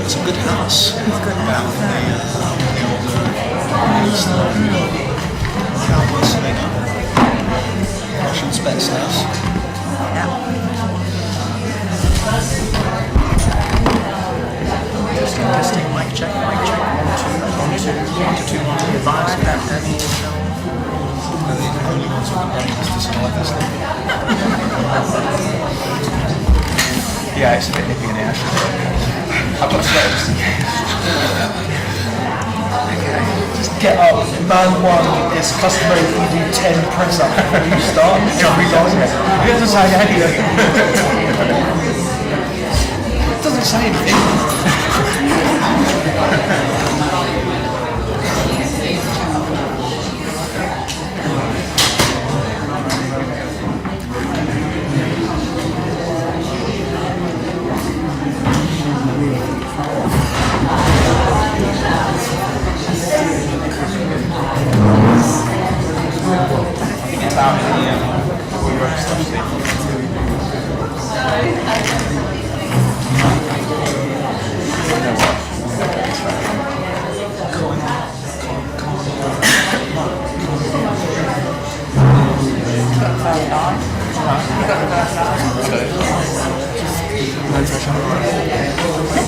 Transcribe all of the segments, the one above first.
It's a good house. It's good house. Cowboy slinger. Russian Spetsnaz. Yeah. Testing, mic check, mic check. 1, 2, 1 to 2, 1 to 2. Advance. And the only ones with the brains to survive this thing. Yeah, it's a bit nippy in here. I've got a sweater just in case. Okay. Just get up. Man 1 is customary if you do 10 press ups before you start. Every time. It doesn't say anything. It doesn't say anything.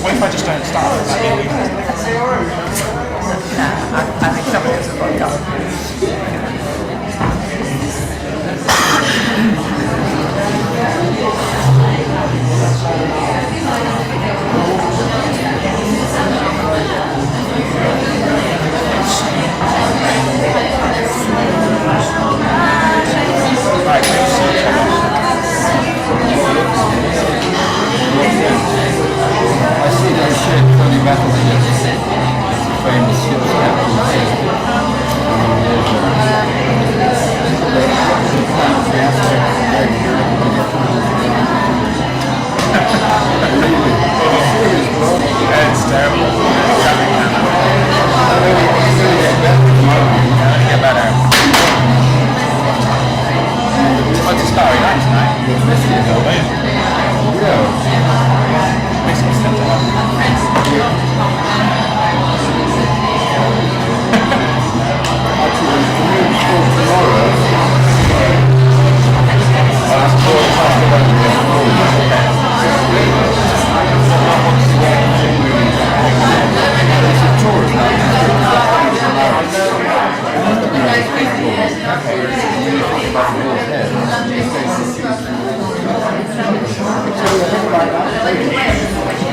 What if I just don't start? I think somebody else has got to go. I see that shit funny battles against famous ships It's terrible. Get better. What's the story like tonight? Makes me sense.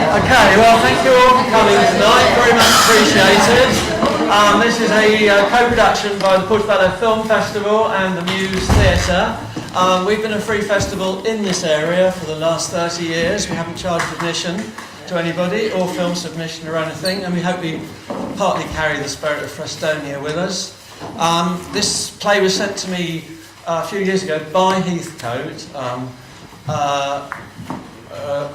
Okay, well, thank you all for coming tonight. Very much appreciated. This is a co-production by the Portobello Film Festival and the Muse Theatre. We've been a free festival in this area for the last 30 years. We haven't charged admission to anybody or film submission or anything, and we hope we partly carry the spirit of Frestonia with us. This play was sent to me a few years ago by Heathcote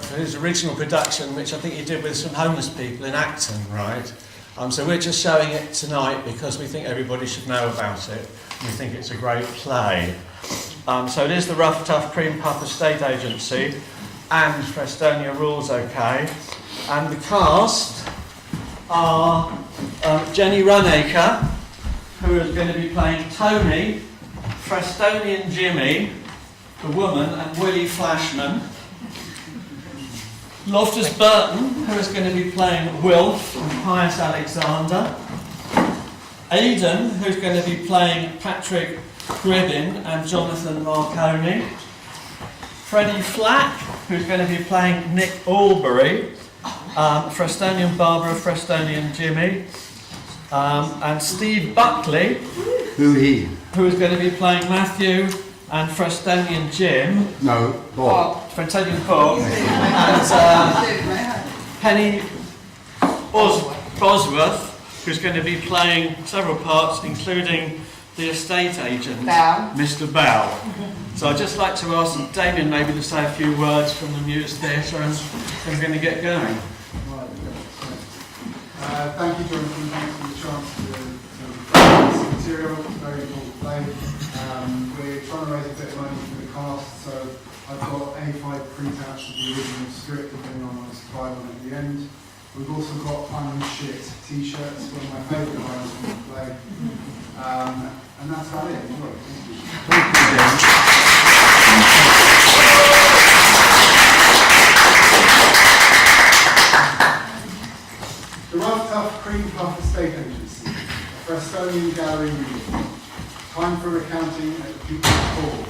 for his original production, which I think he did with some homeless people in Acton, right? So we're just showing it tonight because we think everybody should know about it. We think it's a great play. So it is the Rough Tough Cream Puff Estate Agency and Frestonia Rules OK. And the cast are Jenny Runacre, who is going to be playing Tony, Frestonian Jimmy, the woman, and Willie Flashman. Loftus Burton, who is going to be playing Wilf and Pius Alexander. Aidan, who's going to be playing Patrick Gribbin and Jonathan Marconi. Freddie Flack, who's going to be playing Nick Albury, Frestonian Barbara, Frestonian Jimmy. And Steve Buckley, who is going to be playing Matthew and Frestonian Jim. No, Bob. Frestonian Bob. And Penny Bosworth, who's going to be playing several parts, including the estate agent, Mr. Bell. So I'd just like to ask Damien maybe to say a few words from the Muse Theatre, and we're going to get going. Thank you, Jonathan. Thanks for the chance to this material. It's a very important play. We're trying to raise a bit of money for the cast, so I've got A5 printouts of the original script, depending on what I supply one at the end. We've also got unshit t-shirts, one of my favourite items from the play. And that's about it. Enjoy. Thank you. The Rough Tough Cream Puff Estate Agency, a Frestonian gallery meeting. Time for recounting at the People's Hall.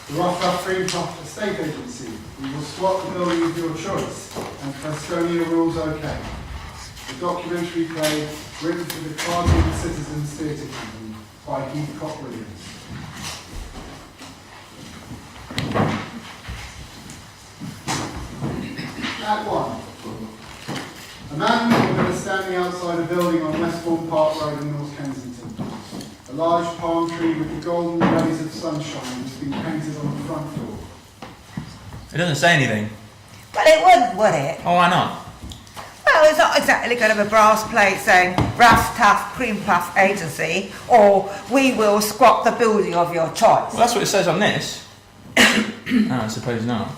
The Rough Tough Cream Puff Estate Agency. We will swap the building of your choice, and Frestonia Rules OK. A documentary play written for the Guardian Citizens Theatre Company by Heathcote Williams. Act 1. A man and woman are standing outside a building on Westbourne Park Road in North Kensington. A large palm tree with the golden rays of sunshine has been painted on the front door. It doesn't say anything. Well, it wouldn't, would it? Oh, why not? Well, it's not exactly going to have a brass plate saying Rough Tough Cream Puff Agency or we will squat the building of your choice. Well, that's what it says on this. No, I suppose not.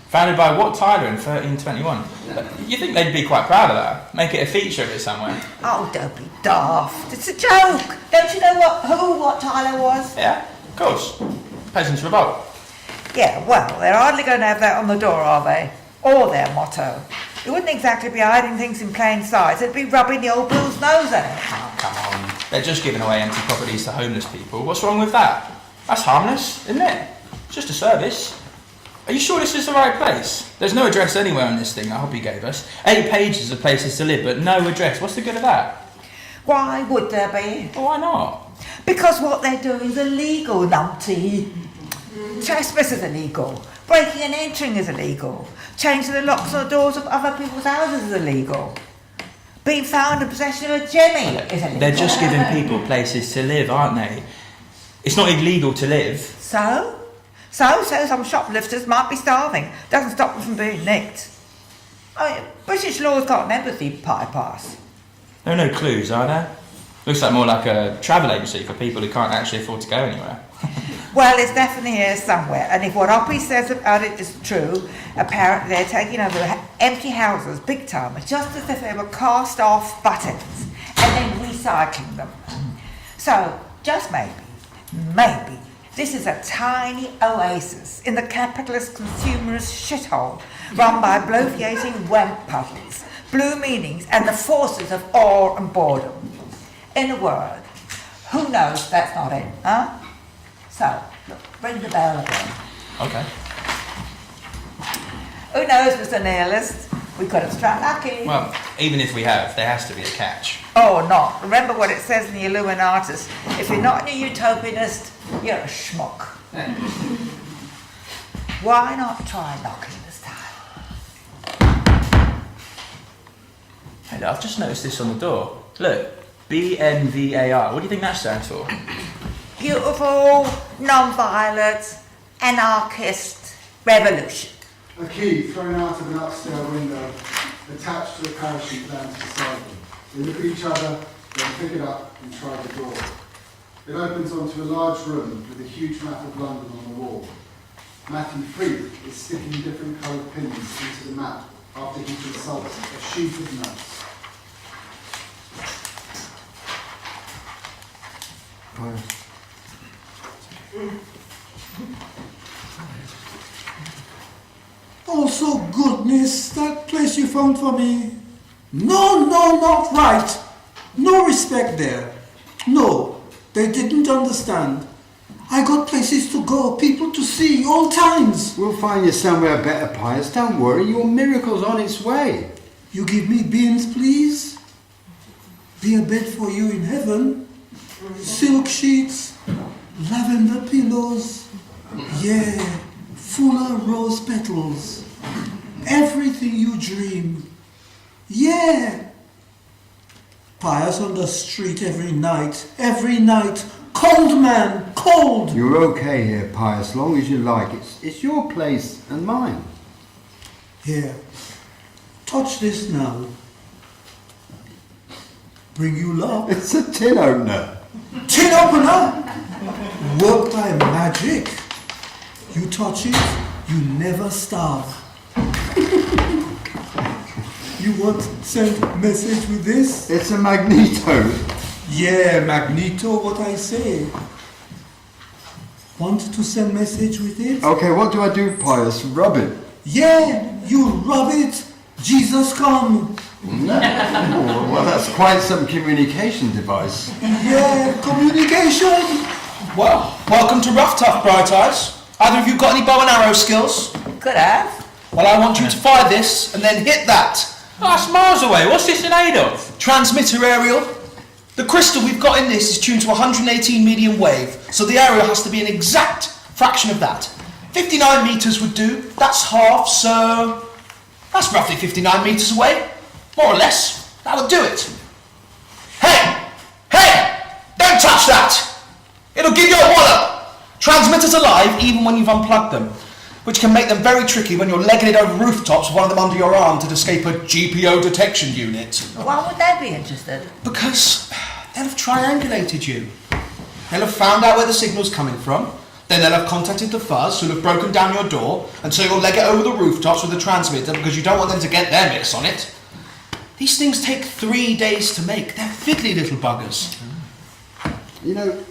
Founded by Wat Tyler in 1321. You think they'd be quite proud of that? Make it a feature of it somewhere. Oh, don't be daft. It's a joke. Don't you know who Wat Tyler was? Yeah, of course. Peasants' Revolt. Yeah, well, they're hardly going to have that on the door, are they? Or their motto. It wouldn't exactly be hiding things in plain sight. It'd be rubbing the old Bill's nose at it. Oh, come on. They're just giving away empty properties to homeless people. What's wrong with that? That's harmless, isn't it? It's just a service. Are you sure this is the right place? There's no address anywhere on this thing that Hobby gave us. 8 pages of places to live, but no address. What's the good of that? Why would there be? Well, why not? Because what they're doing is illegal, numpty. Trespass is illegal. Breaking and entering is illegal. Changing the locks on the doors of other people's houses is illegal. Being found in possession of a jemmy is illegal. They're just giving people places to live, aren't they? It's not illegal to live. So some shoplifters might be starving. Doesn't stop them from being nicked. I mean, British law's got an empathy bypass. There are no clues, are there? Looks like more like a travel agency for people who can't actually afford to go anywhere. Well, it's definitely here somewhere, and if what Oppie says about it is true, apparently they're taking over empty houses big time, just as if they were cast-off buttons, and then recycling them. So, just maybe, this is a tiny oasis in the capitalist consumerist shithole run by bloviating wamp puddles, blue meanings, and the forces of awe and boredom. In a word, who knows that's not it, huh? So, look, ring the bell again. Okay. Who knows, Mr. Nihilist? We could have struck lucky. Well, even if we have, there has to be a catch. Or not. Remember what it says in the Illuminatus. If you're not a utopianist, you're a schmuck. Why not try knocking this time? Hey, look, I've just noticed this on the door. Look, BNVAR. What do you think that stands for? Beautiful, non-violent, anarchist revolution. A key thrown out of an upstairs window, attached to a parachute lands beside them. They look at each other, then pick it up and try the door. It opens onto a large room with a huge map of London on the wall. Matthew Freeth is sticking different coloured pins into the map after he consults a sheet of notes. Oh, so goodness, that place you found for me. No, not right. No respect there. No, they didn't understand. I got places to go, people to see, all times. We'll find you somewhere better, Pius. Don't worry, your miracle's on its way. You give me beans, please. Be a bed for you in heaven. Silk sheets, lavender pillows. Yeah, full of rose petals. Everything you dream. Yeah. Pius on the street every night. Cold, man, cold. You're okay here, Pius, as long as you like. It's your place and mine. Here, touch this now. Bring you luck. It's a tin opener. Tin opener? Work by magic. You touch it, you never starve. You want to send message with this? It's a magneto. Yeah, magneto, what I say. Want to send message with it? Okay, what do I do, Pius? Rub it. Yeah, you rub it. Jesus come. Oh, well, that's quite some communication device. Yeah, communication. Well, welcome to Rough Tough, Bright Eyes. Either of you got any bow and arrow skills? Could have. Well, I want you to fire this and then hit that. Oh, that's miles away. What's this in aid of? Transmitter aerial. The crystal we've got in this is tuned to 118 medium wave, so the aerial has to be an exact fraction of that. 59 metres would do. That's half, so that's roughly 59 metres away. More or less. That would do it. Hey! Don't touch that! It'll give you a wallop! Transmitters are live even when you've unplugged them, which can make them very tricky when you're legging it over rooftops with one of them under your arm to escape a GPO detection unit. Why would they be interested? Because they'll have triangulated you. They'll have found out where the signal's coming from, then they'll have contacted the fuzz who'll have broken down your door, and so you'll leg it over the rooftops with the transmitter because you don't want them to get their mitts on it. These things take 3 days to make. They're fiddly little buggers. You know,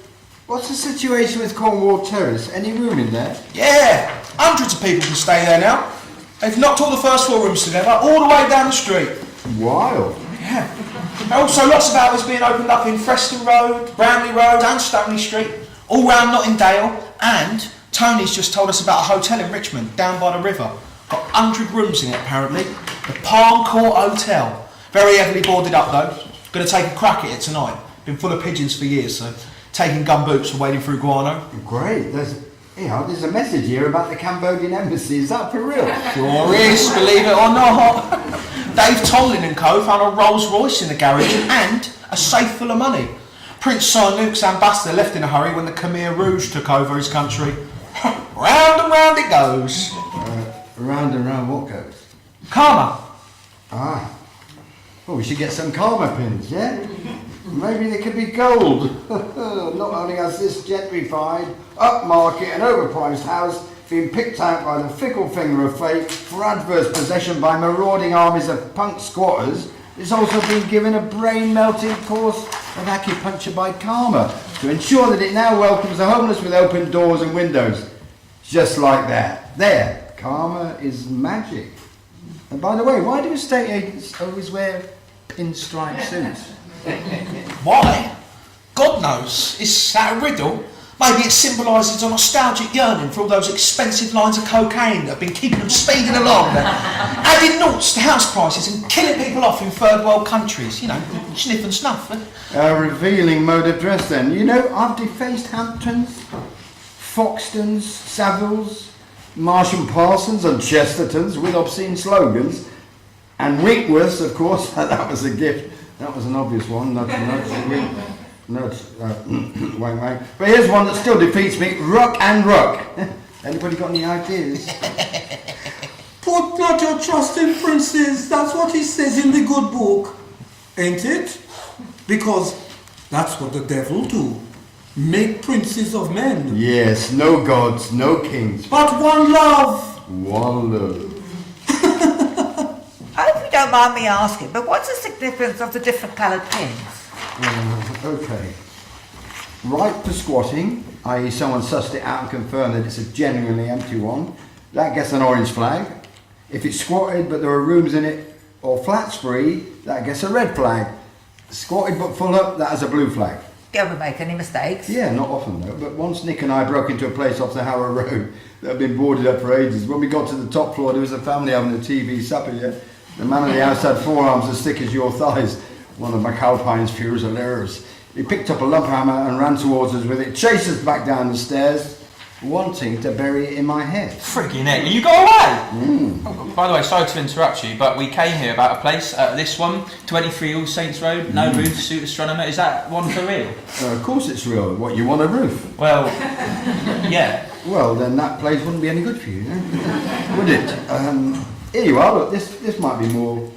what's the situation with Cornwall Terrace? Any room in there? Yeah, hundreds of people can stay there now. They've knocked all the first floor rooms together, all the way down the street. Wild. Yeah. There are also lots of outlets being opened up in Freston Road, Bramley Road and Stoney Street, all round Nottingdale, and Tony's just told us about a hotel in Richmond, down by the river. Got 100 rooms in it apparently. The Palm Court Hotel. Very heavily boarded up though. Going to take a crack at it tonight. Been full of pigeons for years, so taking gun boots for wading through guano. Great. There's a message here about the Cambodian embassy. Is that for real? Sure is, believe it or not. Dave Tomlin and co found a Rolls Royce in the garage and a safe full of money. Prince Sihanouk's ambassador left in a hurry when the Khmer Rouge took over his country. Round and round it goes. Round and round what goes? Karma. Ah. Well, we should get some karma pins, yeah? Maybe they could be gold. Not only has this gentrified, upmarket and overpriced house been picked out by the fickle finger of fate for adverse possession by marauding armies of punk squatters, it's also been given a brain-melting course of acupuncture by karma to ensure that it now welcomes the homeless with open doors and windows. Just like that. There. Karma is magic. And by the way, why do estate agents always wear pinstripe suits? Why? God knows. Is that a riddle? Maybe it symbolises a nostalgic yearning for all those expensive lines of cocaine that have been keeping them speeding along, adding noughts to house prices and killing people off in third world countries. You know, sniff and snuff. A revealing mode of dress then. You know, I've defaced Hamptons, Foxtons, Savills, Marsham Parsons and Chestertons with obscene slogans. And Winkworths, of course, that was a gift. That was an obvious one. Nudge, wank, wank. But here's one that still defeats me. Ruck and Ruck. Anybody got any ideas? Put not your trust in princes. That's what he says in the good book. Ain't it? Because that's what the devil do. Make princes of men. Yes, no gods, no kings. But one love. One love. I hope you don't mind me asking, but what's the significance of the different coloured pins? Okay. Right for squatting, i.e. someone sussed it out and confirmed that it's a genuinely empty one. That gets an orange flag. If it's squatted but there are rooms in it or flats free, that gets a red flag. Squatted but full up, that has a blue flag. You ever make any mistakes? Yeah, not often though, but once Nick and I broke into a place off the Harrow Road that had been boarded up for ages. When we got to the top floor, there was a family having a TV supper yet. The man of the house had forearms as thick as your thighs. One of McAlpine's few hilarious. He picked up a lump hammer and ran towards us with it, chased us back down the stairs, wanting to bury it in my head. Friggin' heck, you got away! Oh, by the way, sorry to interrupt you, but we came here about a place, this one, 23 All Saints Road, no roof, suit astronomer. Is that one for real? Of course it's real. What, you want a roof? Well, yeah. Well, then that place wouldn't be any good for you, would it? Here you are, look, this might be more.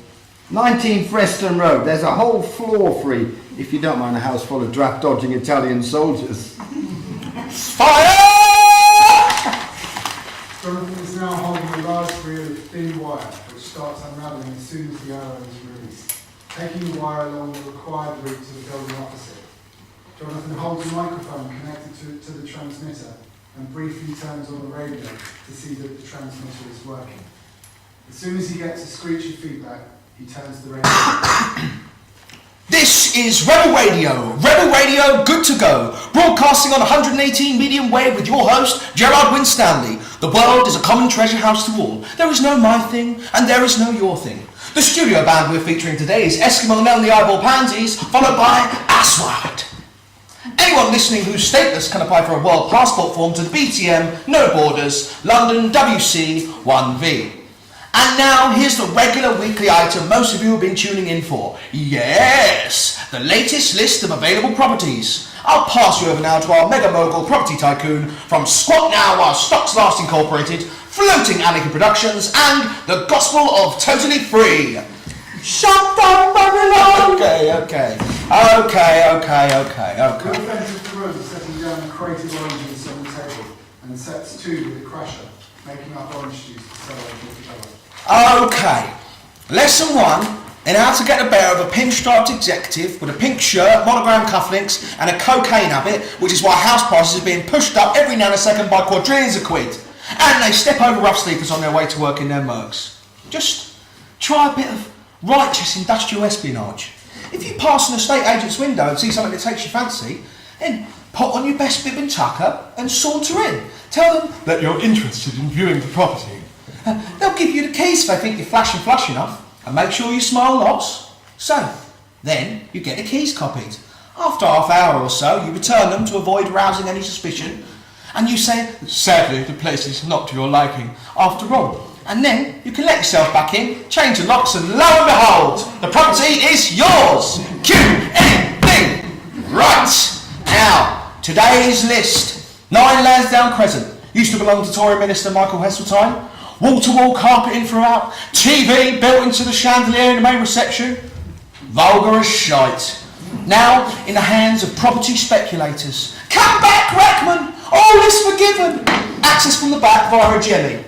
19 Preston Road, there's a whole floor free, if you don't mind a house full of draft-dodging Italian soldiers. Fire! Jonathan is now holding a large reel of thin wire, which starts unravelling as soon as the arrow is released, taking the wire along the required route to the building opposite. Jonathan holds a microphone connected to the transmitter and briefly turns on the radio to see that the transmitter is working. As soon as he gets a screech of feedback, he turns the radio. This is Rebel Radio. Rebel Radio, good to go. Broadcasting on 118 medium wave with your host, Gerard Winstanley. The world is a common treasure house to all. There is no my thing, and there is no your thing. The studio band we're featuring today is Eskimo Nell and the Eyeball Pansies, followed by Aswad. Anyone listening who's stateless can apply for a world passport form to the BTM, No Borders, London WC 1V. And now, here's the regular weekly item most of you have been tuning in for. Yes, the latest list of available properties. I'll pass you over now to our mega mogul property tycoon from Squat Now While Stocks Last Incorporated, Floating Anarchy Productions, and the Gospel of Totally Free. Shut up, Babylon! Okay. Good offensive to run, setting down a crate of oranges on the table, and sets two with a crusher, making up orange juice to sell over together. Okay, lesson 1 in how to get the better of a pinstriped executive with a pink shirt, monogram cufflinks and a cocaine habit, which is why house prices are being pushed up every nanosecond by quadrillions of quid. And they step over rough sleepers on their way to work in their Mercs. Just try a bit of righteous industrial espionage. If you pass an estate agent's window and see something that takes your fancy, then put on your best bib and tucker and saunter in. Tell them that you're interested in viewing the property. They'll give you the keys if they think you're flashing flush enough, and make sure you smile lots. So, then you get the keys copied. After half hour or so, you return them to avoid arousing any suspicion, and you say, sadly, the place is not to your liking after all. And then you can let yourself back in, change the locks, and lo and behold, the property is yours. Cue anything. Right, now, today's list. 9 Lansdowne Crescent. Used to belong to Tory Minister Michael Heseltine. Wall-to-wall carpeting throughout, TV built into the chandelier in the main reception. Vulgar as shite. Now in the hands of property speculators. Come back, Rackman! All is forgiven! Access from the back via a jelly.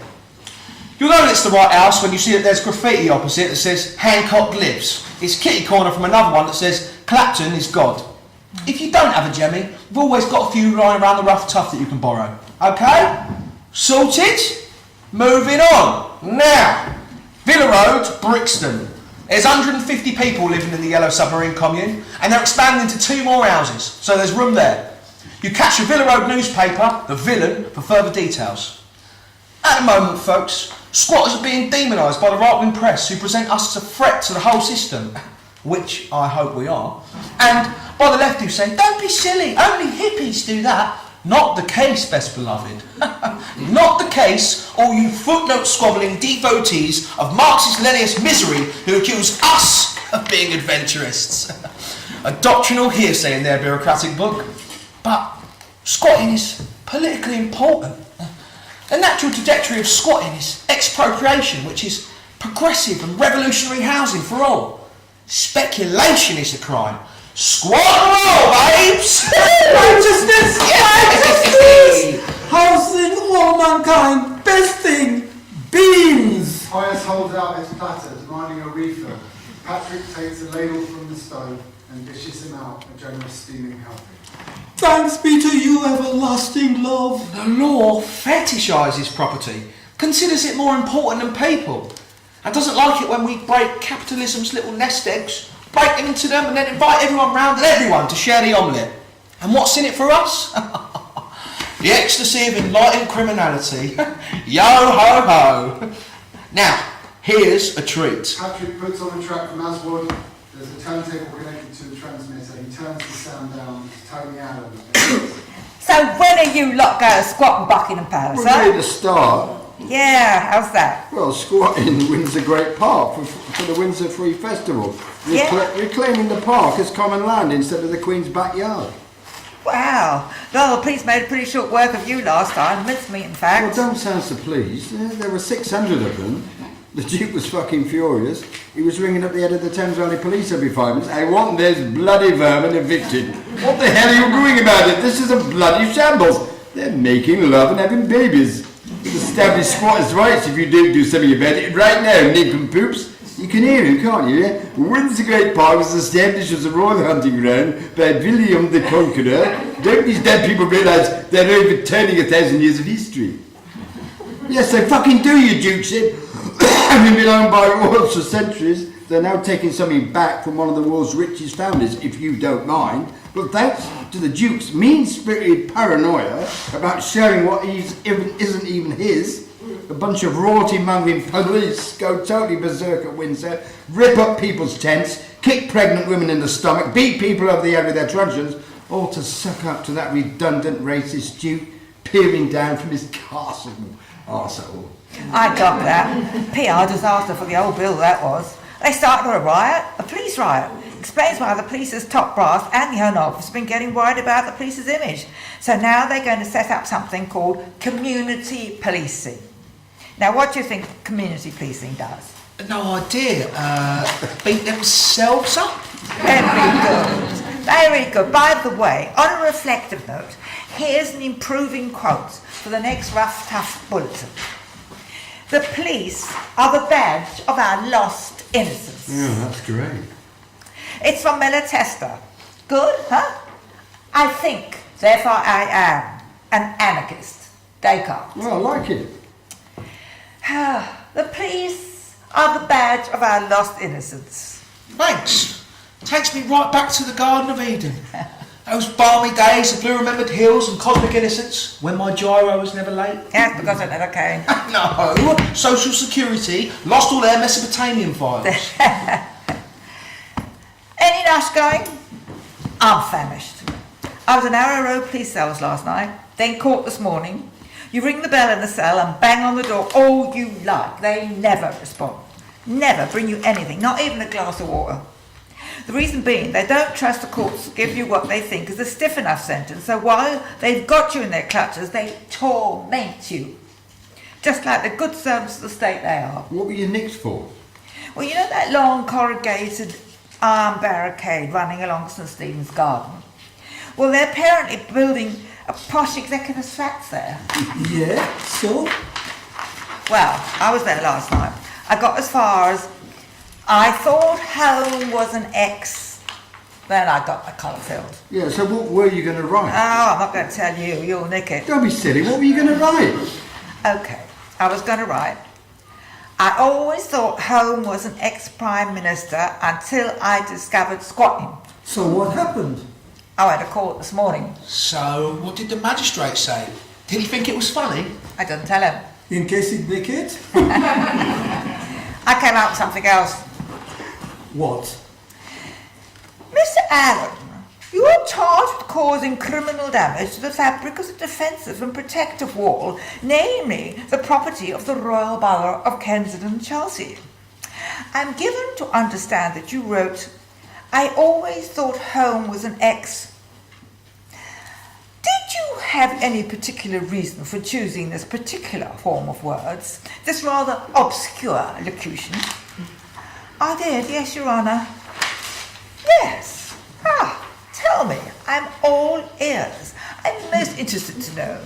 You'll know it's the right house when you see that there's graffiti opposite that says Hancock lives. It's kitty corner from another one that says Clapton is God. If you don't have a Jemmy, we've always got a few lying around the rough tuff that you can borrow. Okay? Sorted? Moving on. Now, Villa Road, Brixton. There's 150 people living in the Yellow Submarine commune, and they're expanding to 2 more houses, so there's room there. You catch the Villa Road newspaper, The Villain, for further details. At the moment, folks, squatters are being demonised by the right-wing press who present us as a threat to the whole system, which I hope we are, and by the left who say, don't be silly, only hippies do that. Not the case, best beloved. Not the case, all you footnote-squabbling devotees of Marxist-Leninist misery who accuse us of being adventurists. A doctrinal hearsay in their bureaucratic book. But squatting is politically important. The natural trajectory of squatting is expropriation, which is progressive and revolutionary housing for all. Speculation is the crime. Squat and roll, babes! Righteousness! Righteousness! Housing all mankind, best thing, beans! Pius holds out his platter, demanding a refill. Patrick takes a ladle from the stove and dishes him out a generous steaming helping. Thanks be to you, everlasting love. The law fetishises property, considers it more important than people, and doesn't like it when we break capitalism's little nest eggs, break them into them and then invite everyone round and everyone to share the omelette. And what's in it for us? The ecstasy of enlightened criminality. Yo ho ho. Now, here's a treat. Patrick puts on a track from Aswood. There's a turntable connected to the transmitter. He turns the sound down to Tony Adams. So when are you lot going to squat in Buckingham Palace, We're ready huh? to start. Yeah, how's that? Well, squatting in Windsor Great Park for the Windsor Free Festival. Yeah. Reclaiming the park as common land instead of the Queen's backyard. Wow. Well, the police made a pretty short work of you last time, mincemeat in Well, fact. don't sound so pleased. There were 600 of them. The Duke was fucking furious. He was ringing up the head of the Thames Valley Police every 5 minutes. I want this bloody vermin evicted. What the hell are you doing about it? This is a bloody shambles. They're making love and having babies. You've established squatters' rights if you don't do something about it. Right now, nincompoops. You can hear him, can't you? Yeah? Windsor Great Park was established as a royal hunting ground by William the Conqueror. Don't these dead people realise they're overturning 1,000 years of history? Yes, they fucking do, you dukeship. Having been owned by royals for centuries, they're now taking something back from one of the world's richest families, if you don't mind. But thanks to the Duke's mean-spirited paranoia about sharing what isn't even his, a bunch of royalty-mongering police go totally berserk at Windsor, rip up people's tents, kick pregnant women in the stomach, beat people over the head with their truncheons, all to suck up to that redundant racist Duke peering down from his castle arsehole. I got that. PR disaster for the old bill, that was. They started a riot, a police riot. Explains why the police's top brass and the Home Office have been getting worried about the police's image. So now they're going to set up something called community policing. Now, what do you think community policing does? No idea. Beat themselves up? Very good. Very good. By the way, on a reflective note, here's an improving quote for the next Rough Tough Bulletin. The police are the badge of our lost innocence. Yeah, that's great. It's from Malatesta. Good, huh? I think, therefore I am an anarchist. Descartes. Well, I like it. The police are the badge of our lost innocence. Thanks. Takes me right back to the Garden of Eden. Those balmy days of blue remembered hills and cosmic innocence, when my gyro was never late. Yes, because I never came. No, Social Security lost all their Mesopotamian files. Any Nash going? I'm famished. I was in Arrow Road police cells last night, then court this morning. You ring the bell in the cell and bang on the door all you like. They never respond. Never bring you anything, not even a glass of water. The reason being, they don't trust the courts to give you what they think is a stiff enough sentence, so while they've got you in their clutches, they torment you. Just like the good servants of the state they are. What were you nicked for? Well, you know that long corrugated arm barricade running along St Stephen's Garden? Well, they're apparently building a posh executive's flats there. Yeah, so? Well, I was there last night. I got as far as I thought home was an X. Then I got my collar filled. Yeah, so what were you going to write? Oh, I'm not going to tell you. You'll nick it. Don't be silly. What were you going to write? Okay, I was going to write. I always thought home was an ex-prime minister until I discovered squatting. So what happened? I went to court this morning. So, what did the magistrate say? Did he think it was funny? I didn't tell him. In case it make it? I came out with something else. What? Mr. Allen, you are charged with causing criminal damage to the fabric of the defensive and protective wall, namely the property of the Royal Borough of Kensington, Chelsea. I'm given to understand that you wrote, I always thought home was an X. Did you have any particular reason for choosing this particular form of words, this rather obscure locution? I did, yes, Your Honour. Yes. Tell me. I'm all ears. I'm most interested to know.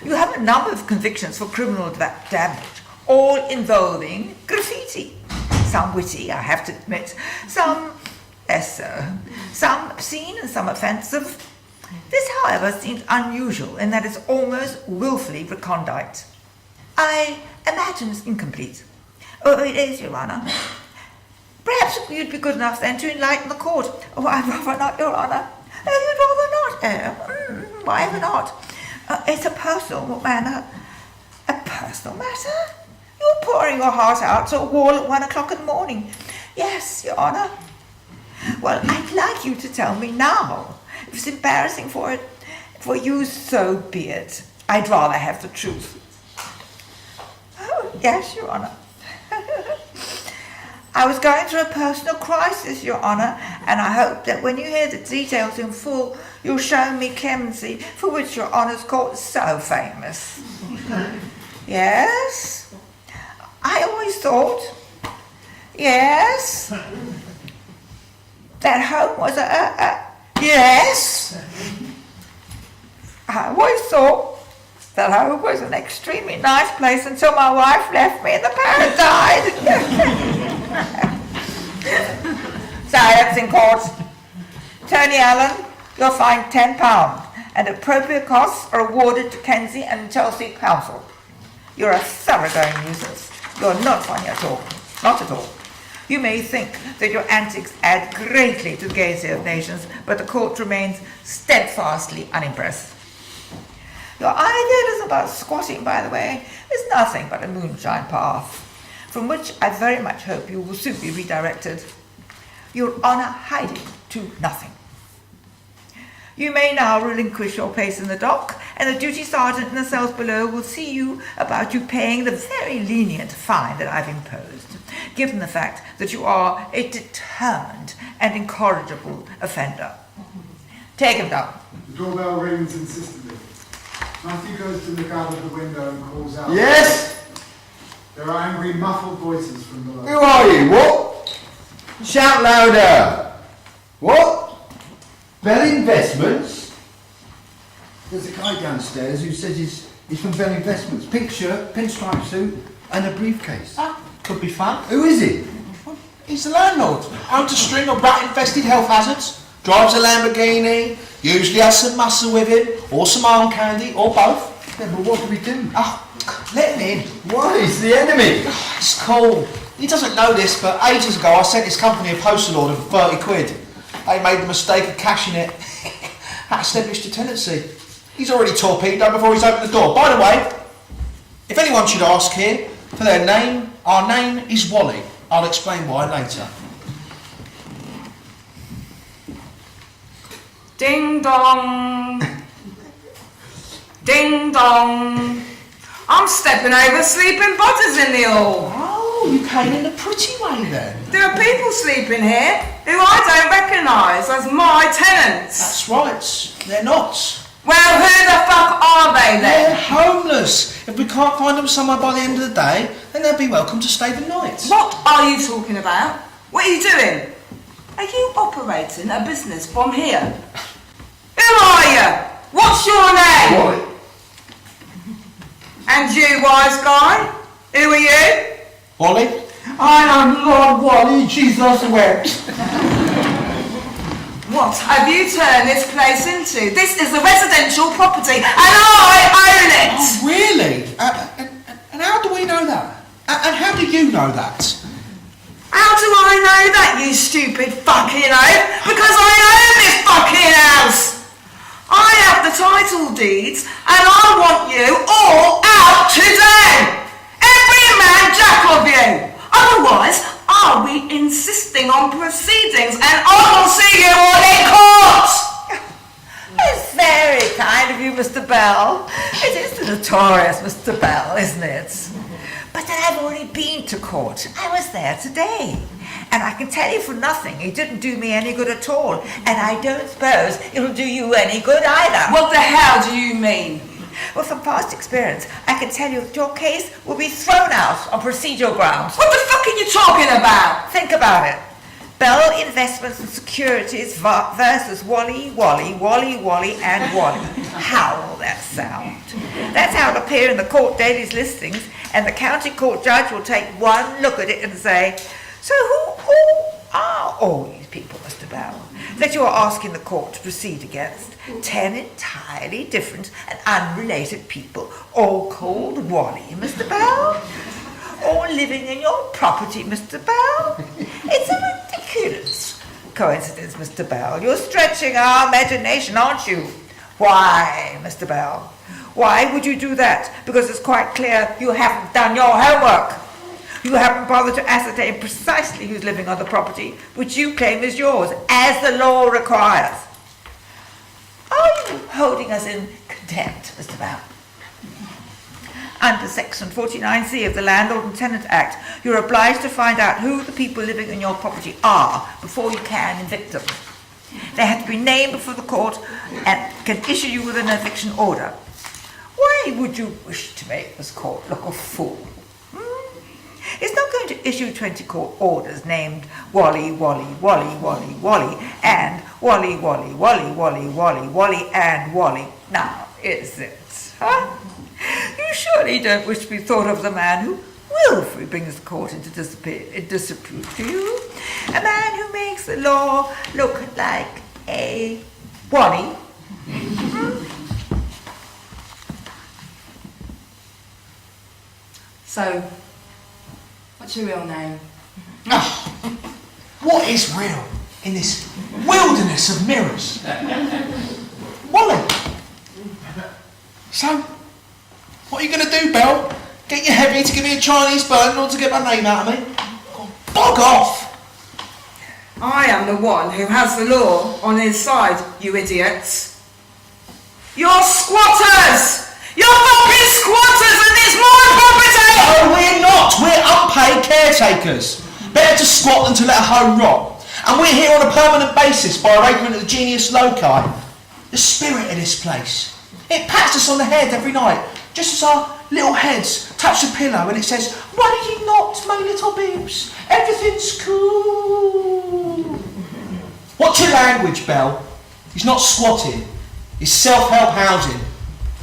You have a number of convictions for criminal damage, all involving graffiti. Some witty, I have to admit. Some less so. Some obscene and some offensive. This, however, seems unusual in that it's almost willfully recondite. I imagine it's incomplete. Oh, it is, Your Honour. Perhaps you'd be good enough then to enlighten the court. Oh, I'd rather not, Your Honour. Oh, you'd rather not? Why ever not? It's a personal matter. A personal matter? You're pouring your heart out to a wall at 1 o'clock in the morning. Yes, Your Honour. Well, I'd like you to tell me now. If it's embarrassing for you, so be it. I'd rather have the truth. Oh, yes, Your Honour. I was going through a personal crisis, Your Honour, and I hope that when you hear the details in full, you'll show me clemency, for which Your Honour's court is so famous. Yes? I always thought, yes, that home was yes. I always thought that home was an extremely nice place until my wife left me and the parrot died. Silence in court. Tony Allen, you're fined £10 and appropriate costs are awarded to Kensington and Chelsea Council. You're a thoroughgoing nuisance. You're not funny at all. Not at all. You may think that your antics add greatly to the gaiety of nations, but the court remains steadfastly unimpressed. Your idealism about squatting, by the way, is nothing but a moonshine path, from which I very much hope you will soon be redirected. Your Honour hiding to nothing. You may now relinquish your place in the dock, and the duty sergeant in the cells below will see you about you paying the very lenient fine that I've imposed, given the fact that you are a determined and incorrigible offender. Take him down. The doorbell rings insistently. Matthew goes to look out of the window and calls out. Yes? There are angry, muffled voices from below. Who are you? What? Shout louder. What? Bell Investments? There's a guy downstairs who says he's from Bell Investments. Pink shirt, pinstripe suit, and a briefcase. Could be fun. Who is he? He's the landlord. Owns a string of rat-infested health hazards. Drives a Lamborghini. Usually has some muscle with him, or some arm candy, or both. Yeah, but what do we do? Let him in. Why? He's the enemy. It's cool. He doesn't know this, but ages ago I sent his company a postal order for 30 quid. They made the mistake of cashing it. That established a tenancy. He's already torpedoed before he's opened the door. By the way, if anyone should ask here for their name, our name is Wally. I'll explain why later. Ding dong. Ding dong. I'm stepping over sleeping bodies in the hall. Oh, you came in the pretty way then. There are people sleeping here who I don't recognise as my tenants. That's right. They're not. Well, who the fuck are they They're then? homeless. If we can't find them somewhere by the end of the day, then they'll be welcome to stay the night. What are you talking about? What are you doing? Are you operating a business from here? Who are you? What's your name? Wally. And you, wise guy? Who are you? Wally? I am Lord Wally, Jesus wept. What have you turned this place into? This is a residential property and I own it! Oh, really? And how do we know that? And how do you know that? How do I know that, you stupid fucking oaf? Because I own this fucking house! I have the title deeds and I want you all out today! Every man jack of you! Otherwise, I'll be insisting on proceedings and I will see you all in court! It's very kind of you, Mr. Bell. It is the notorious Mr. Bell, isn't it? But then I've already been to court. I was there today. And I can tell you for nothing, it didn't do me any good at all. And I don't suppose it'll do you any good either. What the hell do you mean? Well, from past experience, I can tell you that your case will be thrown out on procedural grounds. What the fuck are you talking about? Think about it. Bell Investments and Securities versus Wally, and Wally. How will that sound? That's how it'll appear in the court dailies listings, and the county court judge will take one look at it and say, so who are all these people, Mr. Bell, that you are asking the court to proceed against? 10 entirely different and unrelated people, all called Wally, Mr. Bell? All living in your property, Mr. Bell? It's a ridiculous coincidence, Mr. Bell. You're stretching our imagination, aren't you? Why, Mr. Bell? Why would you do that? Because it's quite clear you haven't done your homework. You haven't bothered to ascertain precisely who's living on the property, which you claim is yours, as the law requires. Are you holding us in contempt, Mr. Bell? Under Section 49C of the Landlord and Tenant Act, you're obliged to find out who the people living in your property are before you can evict them. They have to be named before the court and can issue you with an eviction order. Why would you wish to make this court look a fool? It's not going to issue 20 court orders named Wally, and Wally, and Wally. Now, is it? Huh? You surely don't wish to be thought of as a man who willfully brings the court into disrepute, do you? A man who makes the law look like a Wally. So, what's your real name? Oh, what is real in this wilderness of mirrors? Wally. So, what are you going to do, Bell? Get you heavy to give me a Chinese burn in order to get my name out of me? Bog off! I am the one who has the law on his side, you idiots. You're squatters! You're fucking squatters and it's my property! No, we're not. We're unpaid caretakers. Better to squat than to let a home rot. And we're here on a permanent basis by arrangement of the genius loci. The spirit of this place. It pats us on the head every night, just as our little heads touch the pillow and it says, worry not, my little babes, everything's cool. What's your language, Belle? It's not squatting, it's self-help housing.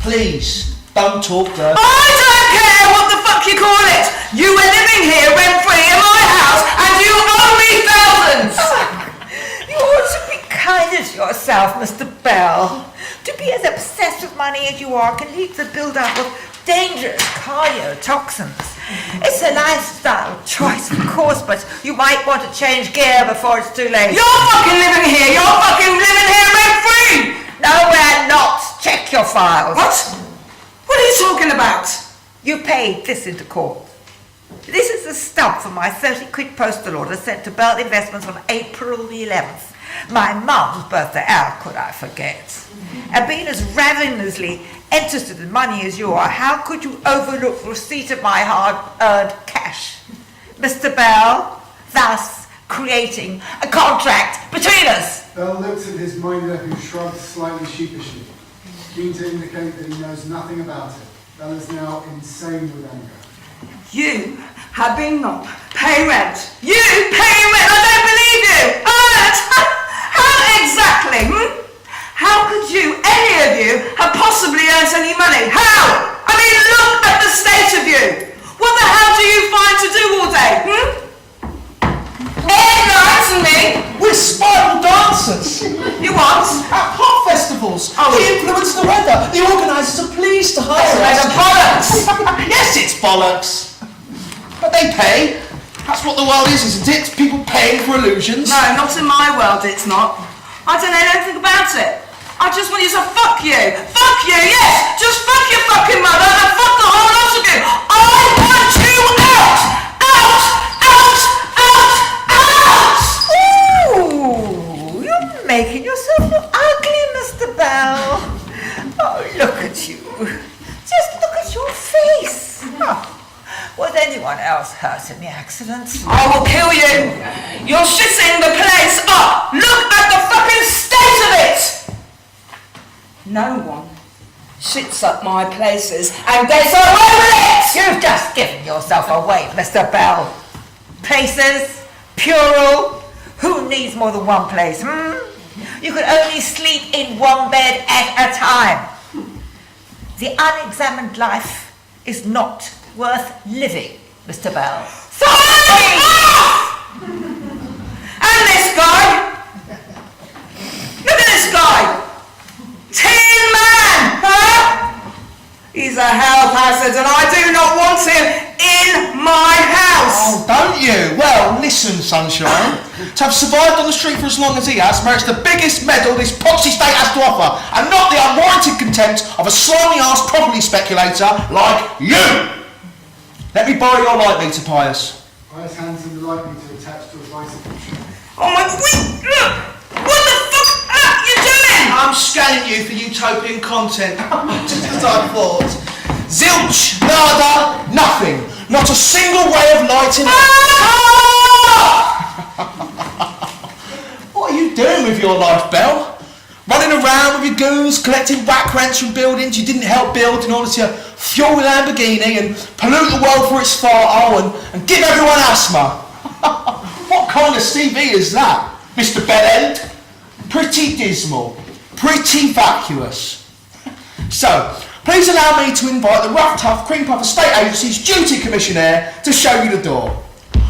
Please, don't talk dirty. I don't care what the fuck you call it! You were living here rent-free in my house and you owe me thousands! You ought to be kinder to yourself, Mr. Bell. To be as obsessed with money as you are can lead to the build-up of dangerous cardiotoxins. It's a lifestyle choice, of course, but you might want to change gear before it's too late. You're fucking living here! You're fucking living here rent-free! No, we're not. Check your files. What? What are you talking about? You paid this into court. This is the stub for my 30 quid postal order sent to Bell Investments on April the 11th. My mum's birthday. How could I forget? And being as ravenously interested in money as you are, how could you overlook the receipt of my hard-earned cash? Mr. Bell, thus creating a contract between us. Bell looks at his minder, who shrugs slightly sheepishly, keen to indicate that he knows nothing about it. Bell is now insane with anger. You have been not paying rent. You paying rent! I don't believe you! Earned! How exactly? How could you, any of you, have possibly earned any money? How? I mean, look at the state of you! What the hell do you find to do all day? Enlighten me! We're spiral dancers. You what? At pop festivals. Oh. We influence the weather. The organisers are pleased to hire That's a load us. of bollocks! Yes, it's bollocks. But they pay. That's what the world is, isn't it? It's people paying for illusions. No, not in my world, it's not. I don't know anything about it. I just want you to fuck you. Fuck you, yes! Just fuck your fucking mother and fuck the whole lot of you. I want you out! Out! Out! Out! Out! Ooh, you're making yourself look ugly, Mr. Bell. Oh, look at you. Just look at your face. Oh, was anyone else hurt in the accident? I will kill you. You're shitting the place up. Look at the fucking state of it. No one shits up my places and gets away with it! You've just given yourself away, Mr. Bell. Places, plural. Who needs more than one place, You can only sleep in one bed at a time. The unexamined life is not worth living, Mr. Bell. Sorry! And this guy! Look at this guy! Tin Man! Huh? He's a health hazard and I do not want him in my house! Oh, don't you? Well, listen, sunshine. To have survived on the street for as long as he has merits the biggest medal this poxy state has to offer, and not the unwarranted contempt of a slimy-ass property speculator like you! Let me borrow your light meter, Pius. Pius hands him the light meter attached to a bicycle chain. Oh my, wait, look! What the fuck are you doing? I'm scanning you for utopian content, just as I thought. Zilch, nada, nothing. Not a single way of lighting What are you doing with your life, Bell? Running around with your goons, collecting back rents from buildings you didn't help build in order to fuel the Lamborghini and pollute the world for its farto and give everyone asthma. What kind of CV is that, Mr. Bellend? Pretty dismal, pretty vacuous. So, please allow me to invite the rough, tough, cream puff estate agency's duty commissioner to show you the door.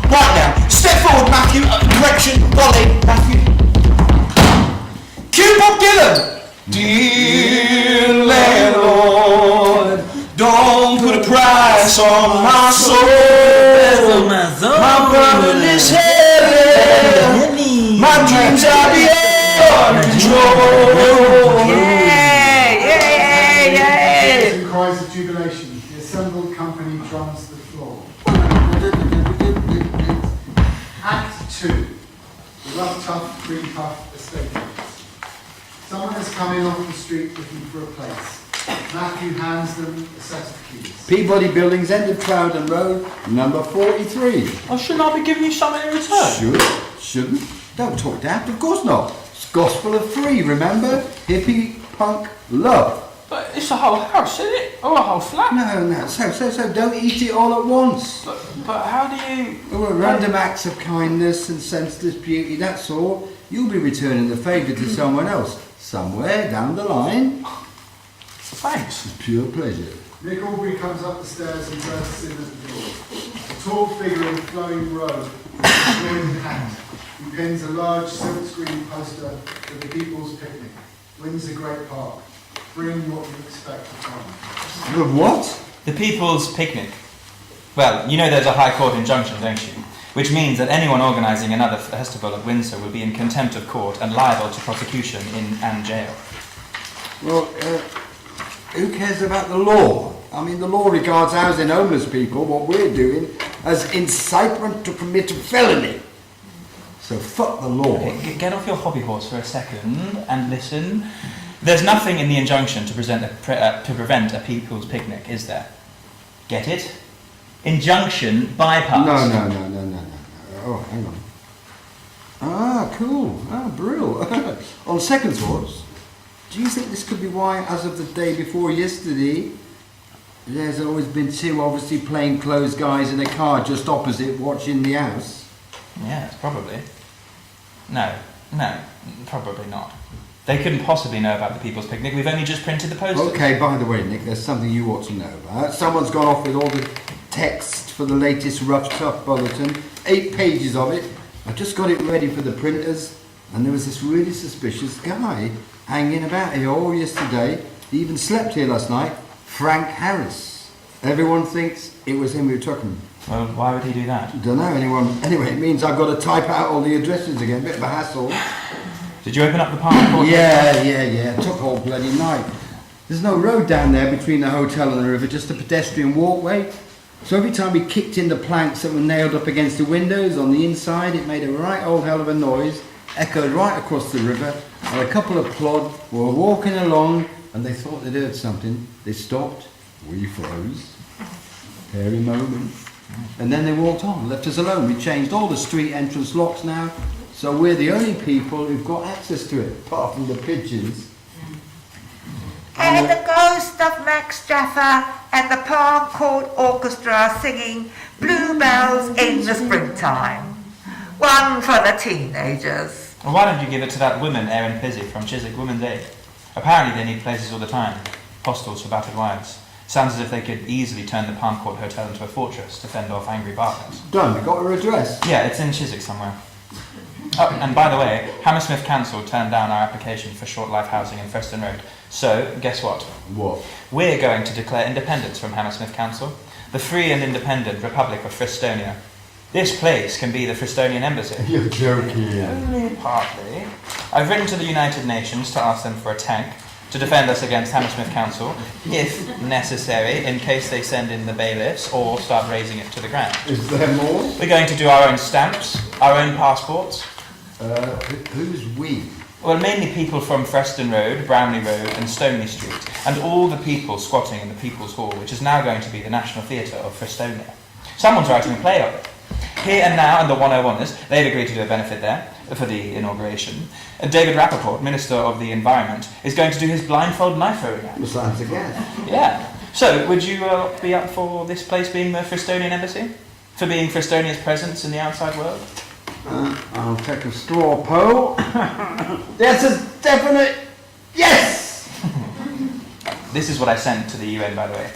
Right now, step forward, Matthew. Direction, volley, Matthew. Cue Bob Dylan. Dear landlord, don't put a price on my soul. My burden is heavy. My dreams are beyond control. Two cries of jubilation. The assembled company drums the floor. Act 2. The rough, tough, green puff estate agents. Someone has come in off the street looking for a place. Matthew hands them a set of keys. Peabody Buildings, end of Crowden Road, number 43. Oh, shouldn't I be giving you something in return? Shouldn't. Don't talk daft, of course not. It's gospel of free, remember? Hippie, punk, love. But it's a whole house, isn't it? Or a whole flat? No, so don't eat it all at once. But how do you... Well, random acts of kindness and senseless beauty, that's all. You'll be returning the favour to someone else, somewhere down the line. Thanks. It's pure pleasure. Nick Aubrey comes up the stairs and bursts in at the door. A tall figure in a flowing robe, with a joined hat. He pins a large silk-screen poster of the People's Picnic, Windsor Great Park. Bring what you expect to find. The what? The People's Picnic. Well, you know there's a High Court injunction, don't you? Which means that anyone organising another festival at Windsor will be in contempt of court and liable to prosecution and jail. Well, who cares about the law? I mean, the law regards housing homeless people, what we're doing, as incitement to commit a felony. So fuck the law. Okay, get off your hobby horse for a second and listen. There's nothing in the injunction to prevent a people's picnic, is there? Get it? Injunction bypass. No. Oh, hang on. Ah, cool. Ah, brill. On second thoughts, do you think this could be why, as of the day before yesterday, there's always been two obviously plainclothes guys in a car just opposite watching the house? Yes, probably. No, probably not. They couldn't possibly know about the People's Picnic. We've only just printed the posters. Okay, by the way, Nick, there's something you ought to know about. Someone's gone off with all the text for the latest Rough Tough bulletin. 8 pages of it. I just got it ready for the printers, and there was this really suspicious guy hanging about here all yesterday. He even slept here last night. Frank Harris. Everyone thinks it was him who took him. Well, why would he do that? Don't know anyone. Anyway, it means I've got to type out all the addresses again. Bit of a hassle. Did you open up the Palm Court? Yeah. Took all bloody night. There's no road down there between the hotel and the river, just a pedestrian walkway. So every time we kicked in the planks that were nailed up against the windows on the inside, it made a right old hell of a noise, echoed right across the river, and a couple of plod were walking along, and they thought they'd heard something. They stopped. We froze. Hairy moment. And then they walked on, left us alone. We changed all the street entrance locks now, so we're the only people who've got access to it, apart from the pigeons. And the ghost of Max Jaffa and the Palm Court Orchestra are singing Bluebells in the Springtime. One for the teenagers. Well, why don't you give it to that woman, Erin Pizzy, from Chiswick Women's Aid? Apparently they need places all the time. Hostels for battered wives. Sounds as if they could easily turn the Palm Court Hotel into a fortress to fend off angry partners. Done, we got her address. Yeah, it's in Chiswick somewhere. Oh, and by the way, Hammersmith Council turned down our application for short life housing in Preston Road. So, guess what? What? We're going to declare independence from Hammersmith Council, the free and independent Republic of Fristonia. This place can be the Fristonian Embassy. You're joking. Only partly. I've written to the United Nations to ask them for a tank to defend us against Hammersmith Council, if necessary, in case they send in the bailiffs or start raising it to the ground. Is there more? We're going to do our own stamps, our own passports. Who's we? Well, mainly people from Freston Road, Brownlee Road and Stoneleigh Street, and all the people squatting in the People's Hall, which is now going to be the National Theatre of Frestonia. Someone's writing a play of it. Here and Now and the 101ers, they've agreed to do a benefit there for the inauguration. David Rappaport, Minister of the Environment, is going to do his blindfold knife throwing act. Besides again. Yeah. So, would you be up for this place being the Fristonian Embassy? For being Fristonia's presence in the outside world? I'll take a straw poll. That's a definite yes! This is what I sent to the UN, by the way.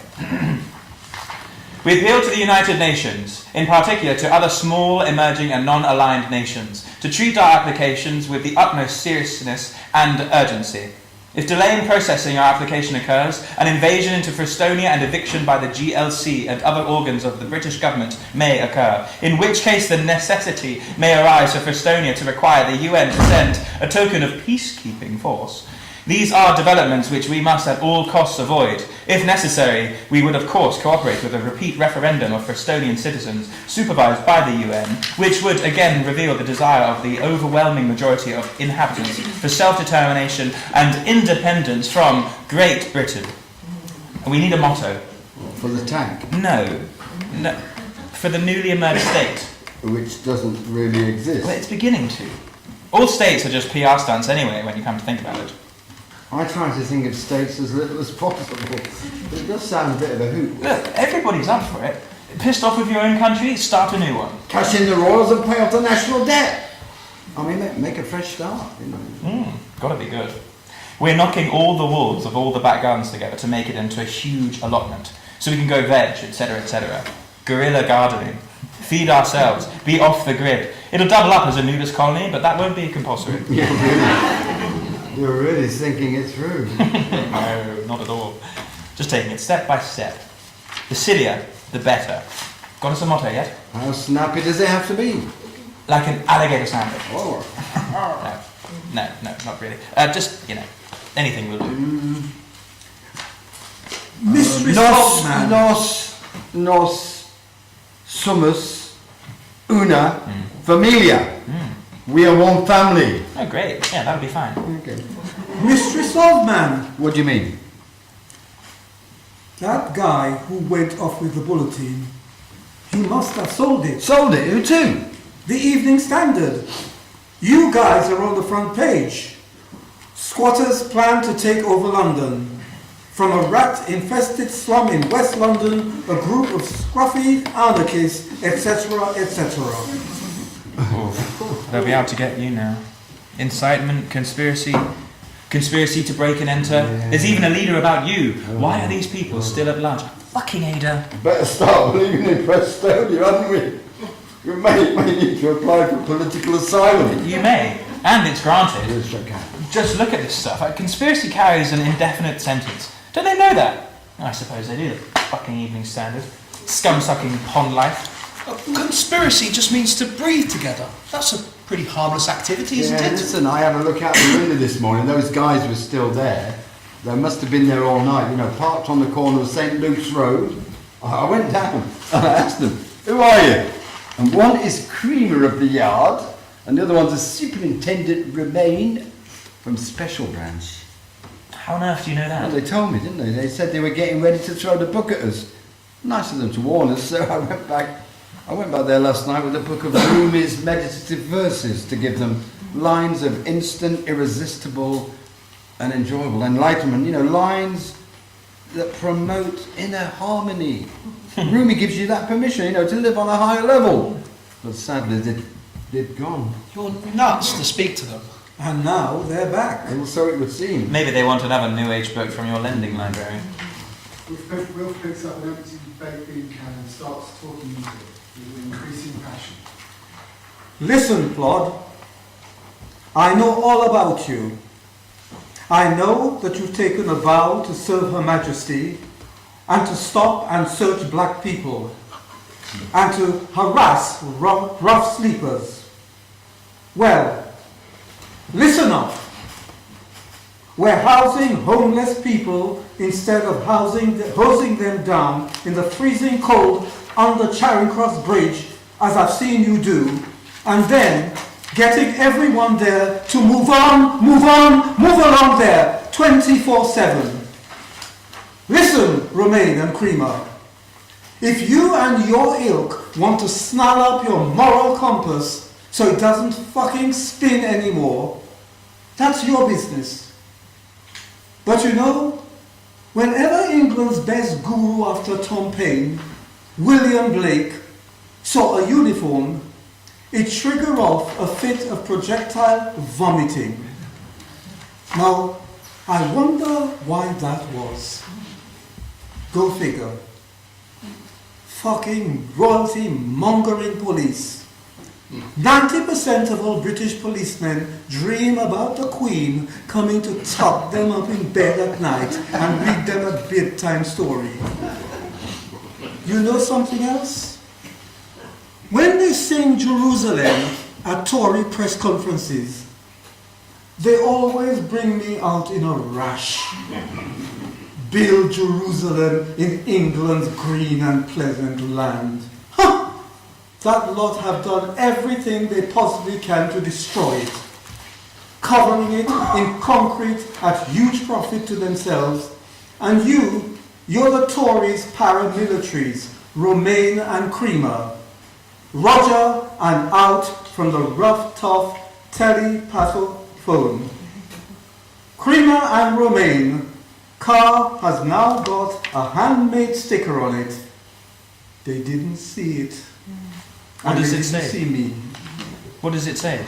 We appeal to the United Nations, in particular to other small, emerging and non-aligned nations, to treat our applications with the utmost seriousness and urgency. If delay in processing our application occurs, an invasion into Frestonia and eviction by the GLC and other organs of the British government may occur, in which case the necessity may arise for Frestonia to require the UN to send a token of peacekeeping force. These are developments which we must at all costs avoid. If necessary, we would of course cooperate with a repeat referendum of Frestonian citizens supervised by the UN, which would again reveal the desire of the overwhelming majority of inhabitants for self-determination and independence from Great Britain. And we need a motto. For the tank? No. For the newly emerged state. Which doesn't really exist. Well, it's beginning to. All states are just PR stunts anyway, when you come to think about it. I try to think of states as little as possible, but it does sound a bit of a hoot. Look, everybody's up for it. Pissed off with your own country? Start a new one. Cash in the royals and pay off the national debt. I mean, make a fresh start, you know. Gotta be good. We're knocking all the walls of all the back gardens together to make it into a huge allotment, so we can go veg, etc., etc. Guerrilla gardening. Feed ourselves. Be off the grid. It'll double up as a nudist colony, but that won't be compulsory. Yeah, really. You're really thinking it through. No, not at all. Just taking it step by step. The sillier, the better. Got us a motto yet? How snappy does it have to be? Like an alligator sandwich. Oh. No, not really. Just, anything will do. Mistress Hogman. Nos sumus una familia. We are one family. Oh, great. Yeah, that'll be fine. Okay. Mistress Hogman. What do you mean? That guy who went off with the bulletin, he must have sold it. Sold it? Who to? The Evening Standard. You guys are on the front page. Squatters plan to take over London. From a rat-infested slum in West London, a group of scruffy anarchists, etc., etc. They'll be out to get you now. Incitement, conspiracy to break and enter. Yeah. There's even a leader about you. Why are these people still at large? Fucking Ada. Better start believing in Prestonia, hadn't we? We may need to apply for political asylum. You may, and it's granted. Yes, okay. Just look at this stuff. Conspiracy carries an indefinite sentence. Don't they know that? I suppose they do. The fucking Evening Standard. Scum-sucking pond life. Conspiracy just means to breathe together. That's a pretty harmless activity, isn't Yeah, it? listen, I had a look out the window this morning. Those guys were still there. They must have been there all night, you know, parked on the corner of St. Luke's Road. I went down and I asked them, who are you? And one is Creamer of the Yard, and the other one's a Superintendent Romaine from Special Branch. How on earth do you know Well, that? they told me, didn't they? They said they were getting ready to throw the book at us. Nice of them to warn us, so I went back there last night with a book of Rumi's meditative verses to give them lines of instant, irresistible and enjoyable enlightenment. You know, lines that promote inner harmony. Rumi gives you that permission, you know, to live on a higher level. But sadly, they've gone. You're nuts to speak to them. And now they're back. And so it would seem. Maybe they want another New Age book from your lending library. Will picks up an empty baked bean can and starts talking into it with increasing passion. Listen, Claude. I know all about you. I know that you've taken a vow to serve Her Majesty and to stop and search black people and to harass rough sleepers. Well, listen up. We're housing homeless people instead of hosing them down in the freezing cold under Charing Cross Bridge, as I've seen you do, and then getting everyone there to move along there, 24/7. Listen, Romaine and Creamer, if you and your ilk want to snarl up your moral compass so it doesn't fucking spin anymore, that's your business. But you know, whenever England's best guru after Tom Paine, William Blake, saw a uniform, it triggered off a fit of projectile vomiting. Now, I wonder why that was. Go figure. Fucking royalty mongering police. 90% of all British policemen dream about the Queen coming to tuck them up in bed at night and read them a bedtime story. You know something else? When they sing Jerusalem at Tory press conferences, they always bring me out in a rash. Build Jerusalem in England's green and pleasant land. Huh! That lot have done everything they possibly can to destroy it, covering it in concrete at huge profit to themselves. And you're the Tories' paramilitaries, Romaine and Creamer. Roger and out from the rough, tough telepathophone. Creamer and Romaine, car has now got a handmade sticker on it. They didn't see it. What does they it didn't say? see me. What does it say?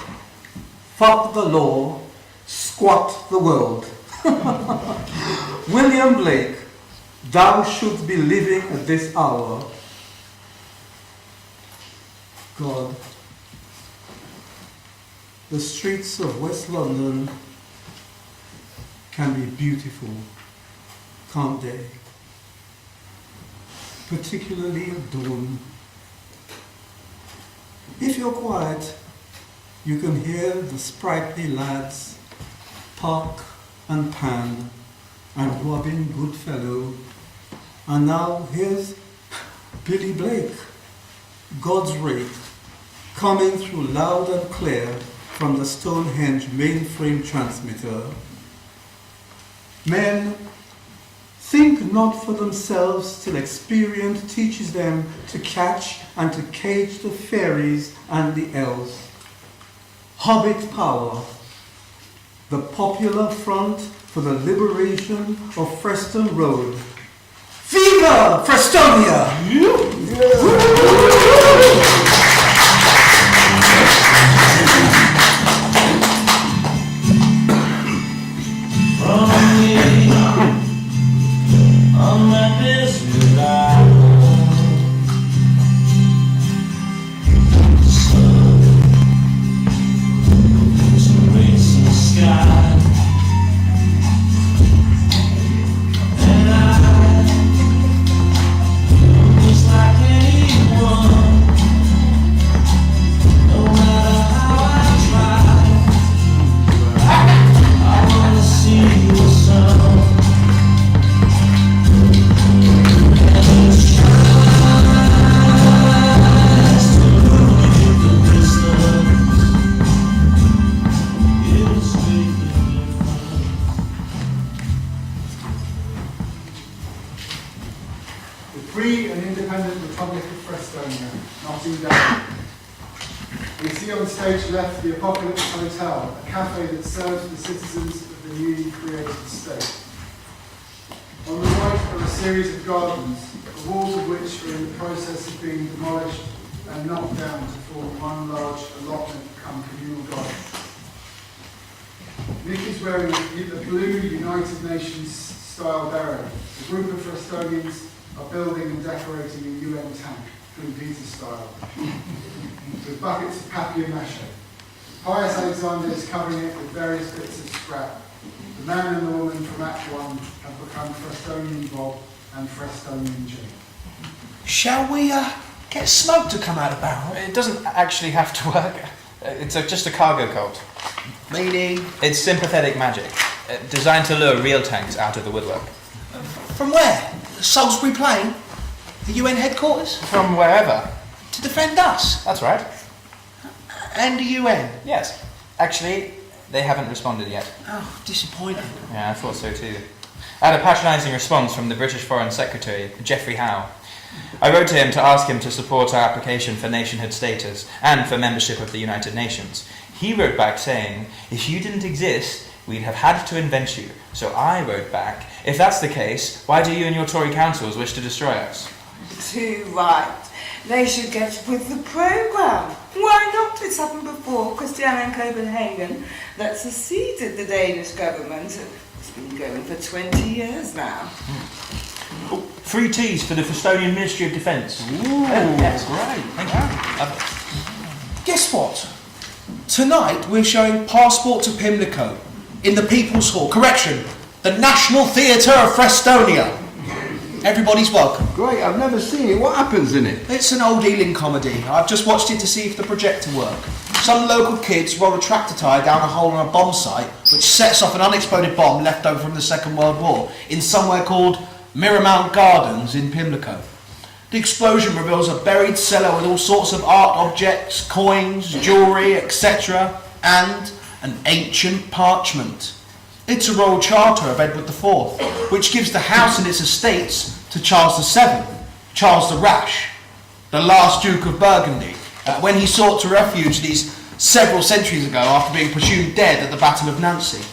Fuck the law, squat the world. William Blake, thou shouldst be living at this hour. God, the streets of West London can be beautiful, can't they? Particularly at dawn. If you're quiet, you can hear the sprightly lads park and pan and Robin Goodfellow. And now here's Billy Blake, God's rate, coming through loud and clear from the Stonehenge mainframe transmitter. Men, think not for themselves till experience teaches them to catch and to cage the fairies and the elves. Hobbit power, the popular front for the liberation of Preston Road. Viva Prestonia! On my desert island, sun is a racing sky, and I, just like anyone, We see on stage left the Apocalypse Hotel, a cafe that serves the citizens of the newly created state. On the right are a series of gardens, the walls of which are in the process of being demolished and knocked down to form one large allotment come communal garden. Nick is wearing a blue United Nations style beret. A group of Frestonians are building and decorating a UN tank, Twin Peter style, with buckets of papier-mâché. Pius Alexander is covering it with various bits of scrap. The man and the woman from Act 1 have become Frestonian Bob and Frestonian Jane. Shall we get smoke to come out of barrel? It doesn't actually have to work. It's just a cargo cult. Meaning? It's sympathetic magic, designed to lure real tanks out of the woodwork. From where? Salisbury Plain? The UN headquarters? From wherever. To defend us? That's right. And the UN? Yes. Actually, they haven't responded yet. Oh, disappointing. Yeah, I thought so too. I had a patronising response from the British Foreign Secretary, Geoffrey Howe. I wrote to him to ask him to support our application for nationhood status and for membership of the United Nations. He wrote back saying, if you didn't exist, we'd have had to invent you. So I wrote back, if that's the case, why do you and your Tory councils wish to destroy us? Too right. They should get with the programme. Why not? It's happened before. Christiania in Copenhagen that succeeded the Danish government. It's been going for 20 years now. Oh, 3 T's for the Frestonian Ministry of Defence. Ooh, yes. great. Thank you. Lovely. Guess what? Tonight we're showing Passport to Pimlico in the People's Hall. Correction, the National Theatre of Frestonia. Everybody's welcome. Great, I've never seen it. What happens in it? It's an old Ealing comedy. I've just watched it to see if the projector worked. Some local kids roll a tractor tyre down a hole on a bomb site which sets off an unexploded bomb left over from the Second World War in somewhere called Miramount Gardens in Pimlico. The explosion reveals a buried cellar with all sorts of art objects, coins, jewellery, etc. and an ancient parchment. It's a royal charter of Edward IV, which gives the house and its estates to Charles VII, Charles the Rash, the last Duke of Burgundy, when he sought to refuge these several centuries ago after being presumed dead at the Battle of Nancy.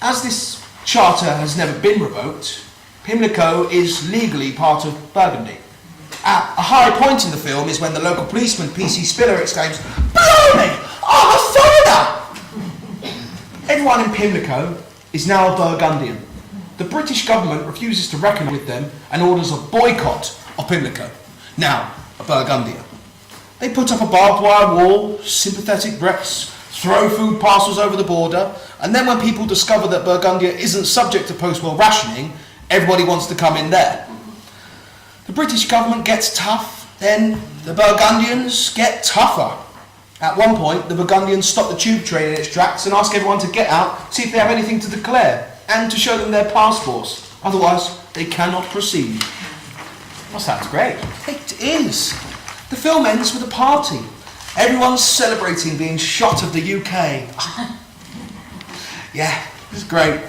As this charter has never been revoked, Pimlico is legally part of Burgundy. At a high point in the film is when the local policeman, PC Spiller, exclaims, "Blimey! I'm a foreigner!" Everyone in Pimlico is now a Burgundian. The British government refuses to reckon with them and orders a boycott of Pimlico, now a Burgundia. They put up a barbed wire wall, sympathetic reps, throw food parcels over the border, and then when people discover that Burgundia isn't subject to post-war rationing, everybody wants to come in there. The British government gets tough, then the Burgundians get tougher. At one point, the Burgundians stop the tube train in its tracks and ask everyone to get out, see if they have anything to declare, and to show them their passports. Otherwise, they cannot proceed. Well, sounds great. It is. The film ends with a party. Everyone's celebrating being shot of the UK. Yeah, it's great.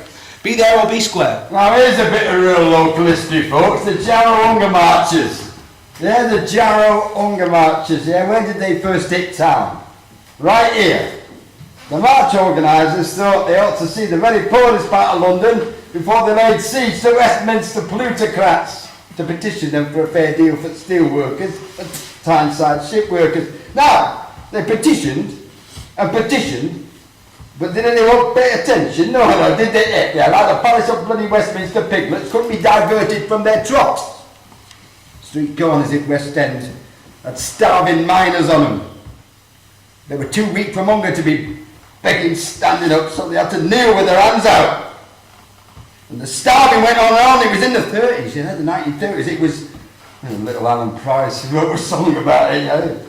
Be there or be square. Now here's a bit of real local history, folks. The Jarrow Hunger Marches. Yeah, the Jarrow Hunger Marches. Yeah, when did they first hit town? Right here. The march organisers thought they ought to see the very poorest part of London before they laid siege to Westminster plutocrats to petition them for a fair deal for steel workers and Tyneside ship workers. Now, they petitioned and petitioned, but did anyone pay attention? No, did they? Yeah, like the palace of bloody Westminster piglets couldn't be diverted from their troughs. Street corners in West End had starving miners on them. They were too weak from hunger to be begging standing up, so they had to kneel with their hands out. And the starving went on and on. It was in the 30s, you know, the 1930s. It was little Alan Price who wrote a song about it, you know.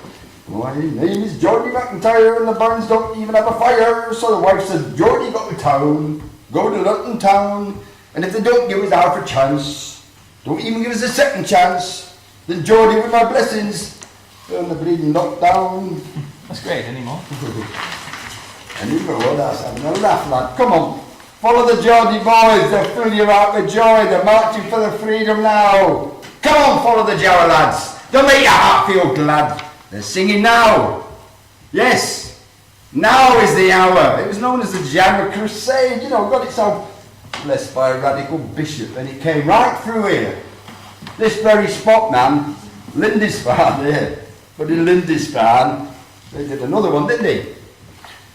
My name is Geordie McIntyre and the barns don't even have a fire. So the wife said, Geordie, go to town, go to Luton town, and if they don't give us half a chance, don't even give us a second chance, then Geordie with my blessings, turn the bleeding lockdown. That's great, any more? And you know that's having a laugh, lad. Come on, follow the Geordie boys, they'll fill you out with joy, they're marching for the freedom now. Come on, follow the Jarrow lads, they'll make your heart feel glad. They're singing now. Yes, now is the hour. It was known as the Jammer Crusade, you know, got itself blessed by a radical bishop, and it came right through here. This very spot, man, Lindisfarne here. But in Lindisfarne, they did another one, didn't they?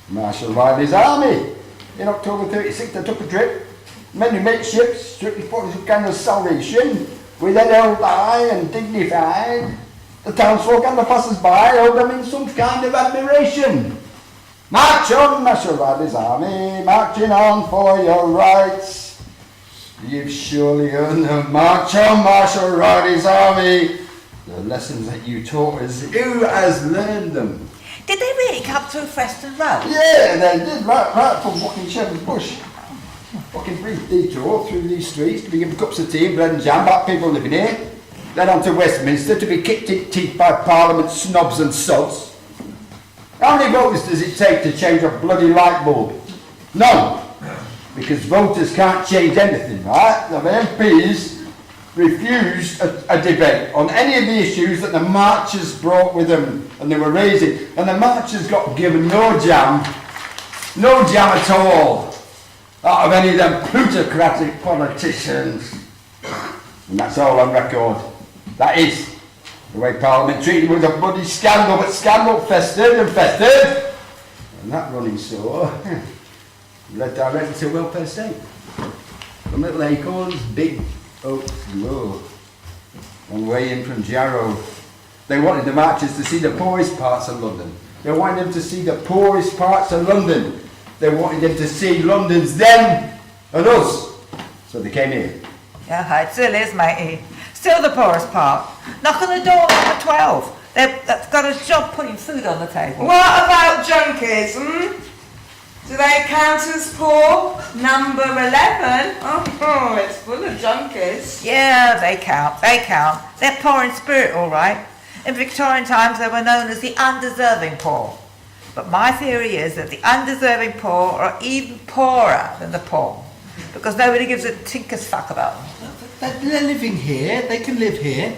Marshal Riley's army. In October 36, they took a trip. Many makeships, strictly for some kind of salvation, with head held high and dignified. The townsfolk and the passers-by held them in some kind of admiration. March on, Marshal Riley's army, marching on for your rights. You've surely earned them. March on, Marshal Riley's army. The lessons that you taught us, who has learned them? Did they really come through Preston Road? Yeah, they did, right from fucking Shepherd's Bush. Fucking brief detour through these streets to be given cups of tea and bread and jam by people living here. Then on to Westminster to be kicked in teeth by Parliament snobs and sods. How many votes does it take to change a bloody light bulb? None. Because voters can't change anything, right? The MPs refused a debate on any of the issues that the marchers brought with them and they were raising. And the marchers got given no jam at all, out of any of them plutocratic politicians. And that's all on record. That is the way Parliament treated with a bloody scandal, but scandal festered and festered. And that running sore led directly to welfare state. From little acorns, big oaks grow. On the way in from Jarrow, they wanted the marchers to see the poorest parts of London. They wanted them to see the poorest parts of London. They wanted them to see London's them and us. So they came here. Yeah, it still is, matey. Still the poorest part. Knock on the door, number 12. They've got a job putting food on the table. What about junkies, Do they count as poor? Number 11? Oh, it's full of junkies. Yeah, they count. They're poor in spirit, all right. In Victorian times, they were known as the undeserving poor. But my theory is that the undeserving poor are even poorer than the poor, because nobody gives a tinker's fuck about them. They're living here, they can live here.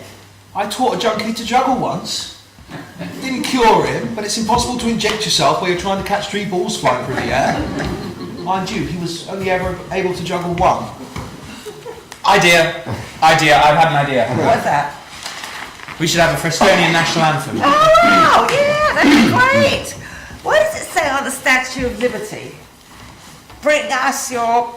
I taught a junkie to juggle once. Didn't cure him, but it's impossible to inject yourself while you're trying to catch 3 balls flying through the air. Mind you, he was only ever able to juggle 1. Idea, I've had an idea. What's that? We should have a Frestonian national anthem. Oh, yeah, that'd be great. What does it say on the Statue of Liberty? Bring us your...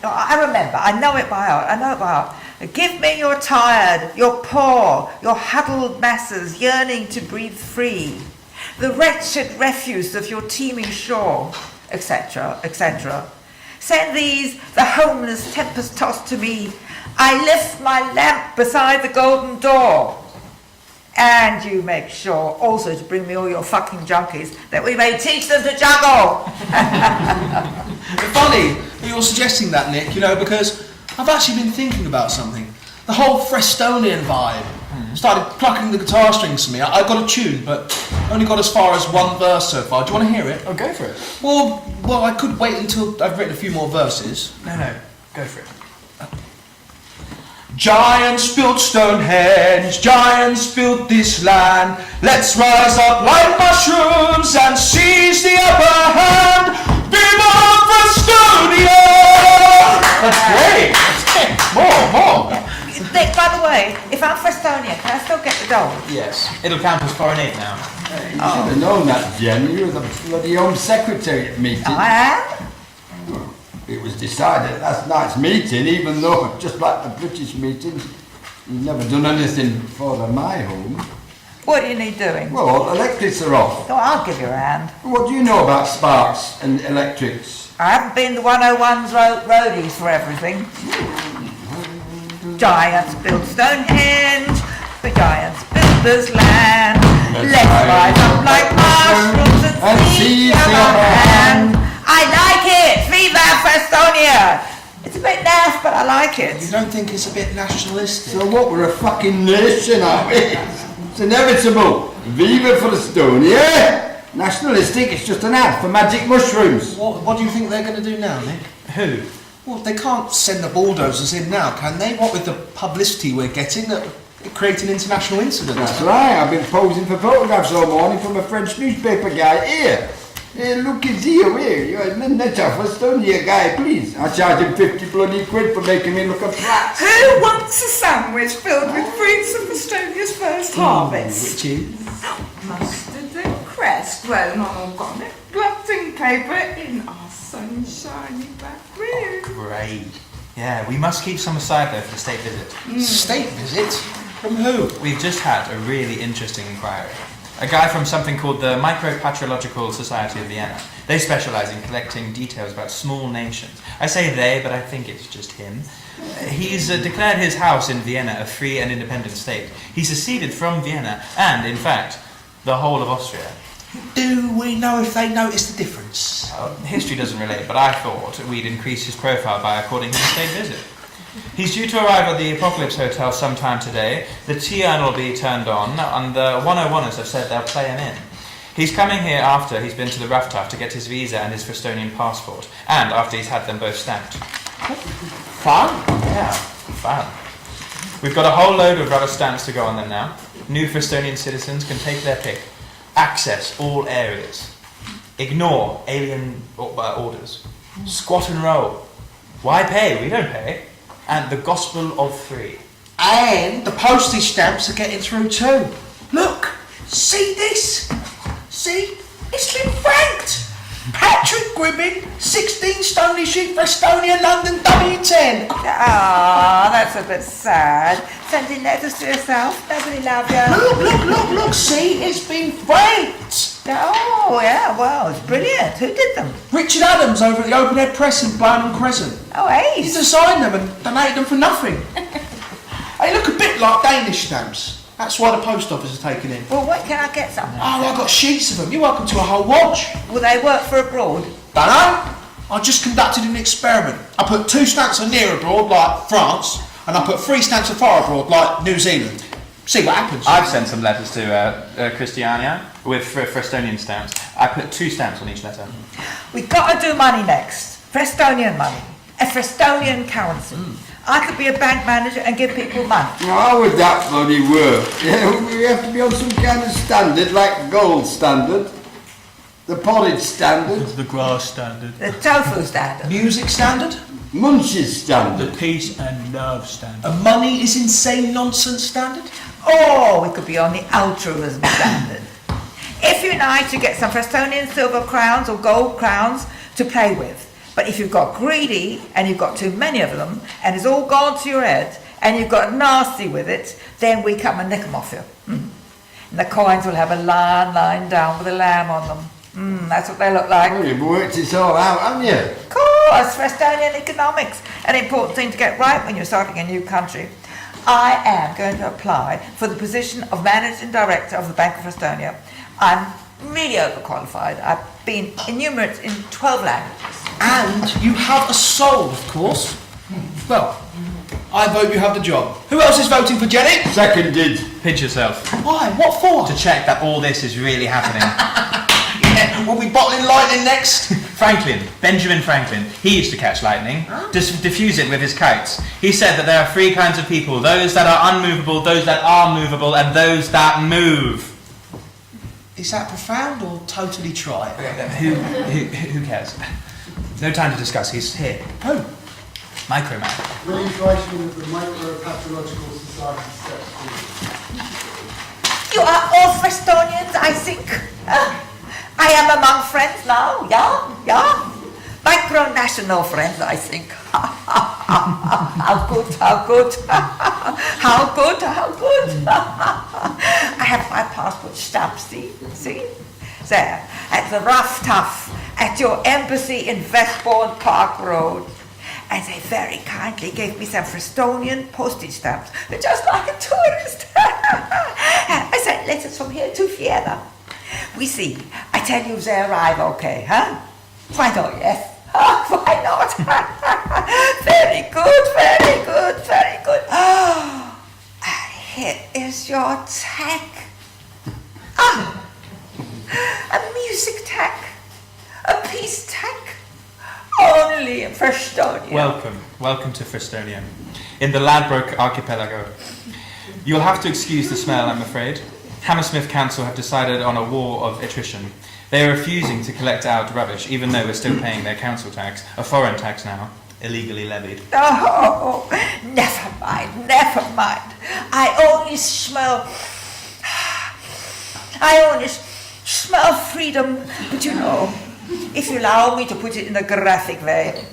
I remember, I know it by heart. Give me your tired, your poor, your huddled masses yearning to breathe free, the wretched refuse of your teeming shore, etc., etc. Send these, the homeless, tempest-tossed to me. I lift my lamp beside the golden door. And you make sure also to bring me all your fucking junkies, that we may teach them to juggle. Funny that you're suggesting that, Nick, you know, because I've actually been thinking about something. The whole Frestonian vibe. Started plucking the guitar strings for me. I got a tune, but only got as far as 1 verse so far. Do you want to hear it? Oh, go for it. Well, I could wait until I've written a few more verses. No, go for it. Giants built Stonehenge, giants built this land. Let's rise up like mushrooms and seize the upper hand. Viva Frestonia! That's great. More. Nick, by the way, if I'm Frestonia, can I still get the doll? Yes, it'll count as foreign aid now. You should have known that, Jen. You were the bloody Home Secretary at meeting. I am? It was decided at last night's meeting, even though, just like the British meetings, you've never done anything for my home. What do you need doing? Well, electrics are off. Oh, I'll give you a hand. What do you know about sparks and electrics? I haven't been the 101's roadies for everything. Giants built Stonehenge, the giants built this land. Let's rise up like mushrooms and seize the upper hand. I like it! Viva Frestonia! It's a bit naff, but I like it. You don't think it's a bit nationalistic? So what, we're a fucking nation, aren't we? It's inevitable. Viva Frestonia! Nationalistic, it's just an ad for magic mushrooms. What do you think they're going to do now, Nick? Who? Well, they can't send the bulldozers in now, can they? What with the publicity we're getting? create an international incident. That's right, I've been posing for photographs all morning from a French newspaper guy. Here, look, it's here, that's a Frestonia guy, please. I charge him 50 bloody quid for making me look a brat. Who wants a sandwich filled with fruits of Estonia's first harvest? Which is? Mustard and cress grown on organic blotting paper in our sunshiny back room. Great. Yeah, we must keep some aside though for the state visit. State visit? From who? We've just had a really interesting inquiry. A guy from something called the Micropatrological Society of Vienna. They specialise in collecting details about small nations. I say they, but I think it's just him. He's declared his house in Vienna a free and independent state. He seceded from Vienna and, in fact, the whole of Austria. Do we know if they noticed the difference? History doesn't relate, but I thought we'd increase his profile by according him a state visit. He's due to arrive at the Apocalypse Hotel sometime today. The tea-urn will be turned on, and the 101ers have said they'll play him in. He's coming here after he's been to the Rough Tuff to get his visa and his Frestonian passport, and after he's had them both stamped. Fun? Yeah, fun. We've got a whole load of rubber stamps to go on them now. New Frestonian citizens can take their pick. Access all areas. Ignore alien orders. Squat and roll. Why pay? We don't pay. And the gospel of free. And the postage stamps are getting through too. Look, see this? See? It's been franked. Patrick Gribbin, 16 Stony Sheep, Frestonia, London, W10. Ah, that's a bit sad. Sending letters to yourself. Nobody loves you. Look, see? It's been franked. Oh, yeah, well, it's brilliant. Who did them? Richard Adams over at the Open Air Press in Burnham Crescent. Oh, He Ace. designed them and donated them for nothing. They look a bit like Danish stamps. That's why the post office is taking in. Well, when can I get some? Oh, I've got sheets of them. You're welcome to a whole watch. Will they work for abroad? Dunno. I just conducted an experiment. I put 2 stamps for near abroad, like France, and I put 3 stamps for far abroad, like New Zealand. See what happens. I've sent some letters to Christiania with Frestonian stamps. I put 2 stamps on each letter. We've got to do money next. Frestonian money. A Frestonian currency. I could be a bank manager and give people money. How would that bloody work? Yeah, we have to be on some kind of standard, like gold standard, the porridge standard, The grass standard. The tofu standard. Music standard? munchies standard. The peace and love standard. A money is insane nonsense standard? Or we could be on the altruism standard. If you unite, you get some Frestonian silver crowns or gold crowns to play with. But if you've got greedy and you've got too many of them and it's all gone to your head and you've got nasty with it, then we come and nick them off you. And the coins will have a lion lying down with a lamb on them. That's what they look like. Well, you've worked it all out, haven't you? Of course, Frestonian economics. An important thing to get right when you're starting a new country. I am going to apply for the position of Managing Director of the Bank of Frestonia. I'm really overqualified. I've been enumerate in 12 languages. And you have a soul, of course. Well, I vote you have the job. Who else is voting for Jenny? Seconded. Pinch yourself. Why? What for? To check that all this is really happening. Yeah, we'll be bottling lightning next. Benjamin Franklin, he used to catch lightning, diffuse it with his kites. He said that there are 3 kinds of people, those that are unmovable, those that are movable, and those that move. Is that profound or totally try? Who cares? No time to discuss, he's here. Who? Microman. William Fleischman of the Micropathological Society steps forward. You are all Frestonians, I think. I am among friends now, yeah. Micro-national friends, I think. How good. I have my passport stamp, see? There, at the Rough Tuff, at your embassy in Westbourne Park Road. And they very kindly gave me some Frestonian postage stamps, just like a tourist. I sent letters from here to Vienna. We see. I tell you, they arrive okay, huh? Why not, yes? Why not? Very good. Here is your tag. A music tag. A peace tag. Only in Frestonia. Welcome to Frestonia. In the Ladbroke archipelago. You'll have to excuse the smell, I'm afraid. Hammersmith Council have decided on a war of attrition. They are refusing to collect out rubbish, even though we're still paying their council tax, a foreign tax now, illegally levied. Oh, never mind, never mind. I only smell freedom. But you know, if you allow me to put it in a graphic way,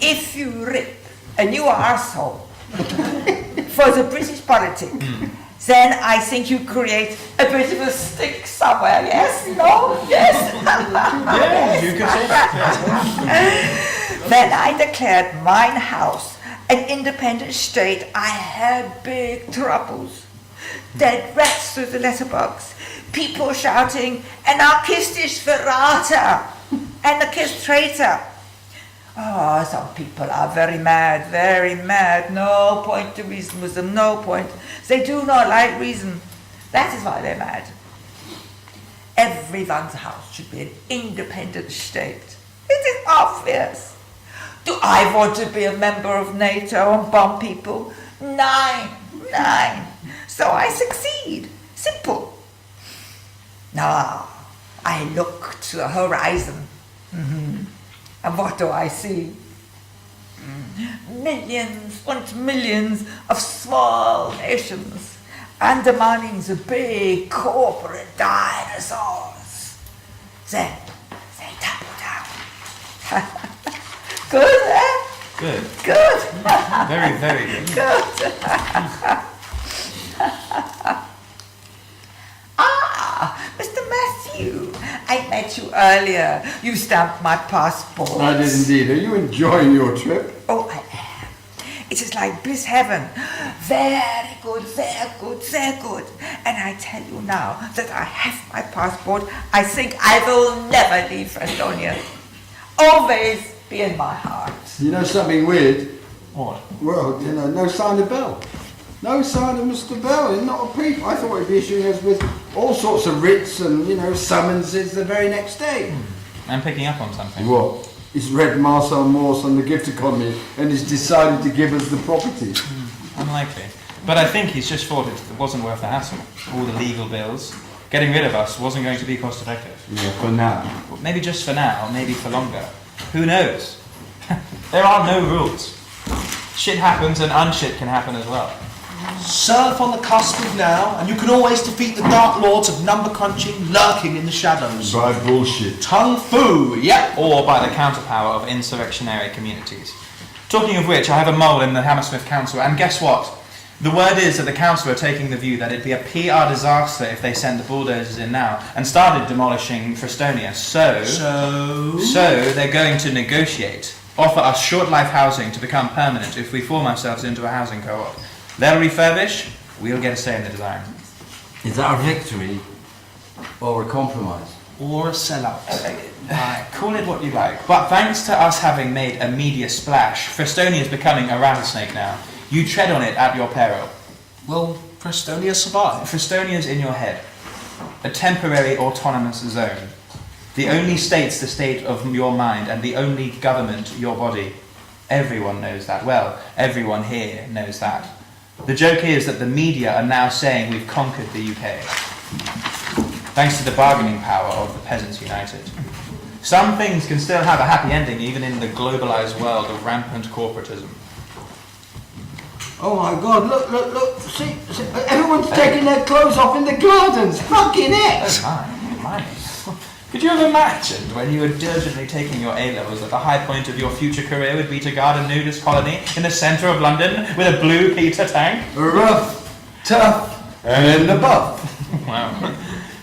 if you rip a new arsehole for the British politic, then I think you create a bit of a stink somewhere, yes? No? Yes? Yeah, you could say that. Then I declared mine house an independent state. I had big troubles. Dead rats through the letterbox, people shouting, anarchistisch verrater, anarchist traitor. Oh, some people are very mad, very mad. No point to reason with them, no point. They do not like reason. That is why they're mad. Everyone's house should be an independent state. It is obvious. Do I want to be a member of NATO and bomb people? Nine. So I succeed. Simple. Now, I look to the horizon. And what do I see? Millions and millions of small nations undermining the big corporate dinosaurs. Then they topple down. Good, eh? Good. Good. Very, very good. Good. Mr. Matthew, I met you earlier. You stamped my passport. I did indeed. Are you enjoying your trip? Oh, I am. It is like bliss heaven. Very good, very good, very good. And I tell you now that I have my passport, I think I will never leave Estonia. Always be in my heart. You know something weird? What? Well, you know, no sign of Bell. No sign of Mr. Bell, not a peep. I thought he'd be issuing us with all sorts of writs and, you know, summonses the very next day. I'm picking up on something. What? He's read Marcel Morse on the gift economy and he's decided to give us the property. Unlikely. But I think he's just thought it wasn't worth the hassle. All the legal bills. Getting rid of us wasn't going to be cost effective. Yeah, for now. Well, maybe just for now, maybe for longer. Who knows? There are no rules. Shit happens and unshit can happen as well. Surf on the cusp of now, and you can always defeat the dark lords of number crunching lurking in the shadows. By bullshit. Tung fu, yep. Or by the counterpower of insurrectionary communities. Talking of which, I have a mole in the Hammersmith Council, and guess what? The word is that the council are taking the view that it'd be a PR disaster if they sent the bulldozers in now and started demolishing Frestonia. So they're going to negotiate, offer us short life housing to become permanent if we form ourselves into a housing co-op. They'll refurbish, we'll get a say in the design. Is that a victory or a compromise? Or a sellout. Call it what you like. But thanks to us having made a media splash, Frestonia is becoming a rattlesnake now. You tread on it at your peril. Will Frestonia survive? Frestonia's in your head. A temporary autonomous zone. The only state's the state of your mind, and the only government your body. Everyone knows that. Well, everyone here knows that. The joke is that the media are now saying we've conquered the UK. Thanks to the bargaining power of the Peasants United. Some things can still have a happy ending even in the globalised world of rampant corporatism. Oh my God, look, see, everyone's taking their clothes off in the gardens, fucking it! Oh my. Could you have imagined when you were diligently taking your A-levels that the high point of your future career would be to guard a nudist colony in the centre of London with a blue Peter tank? Rough, tough, and in the buff. Wow.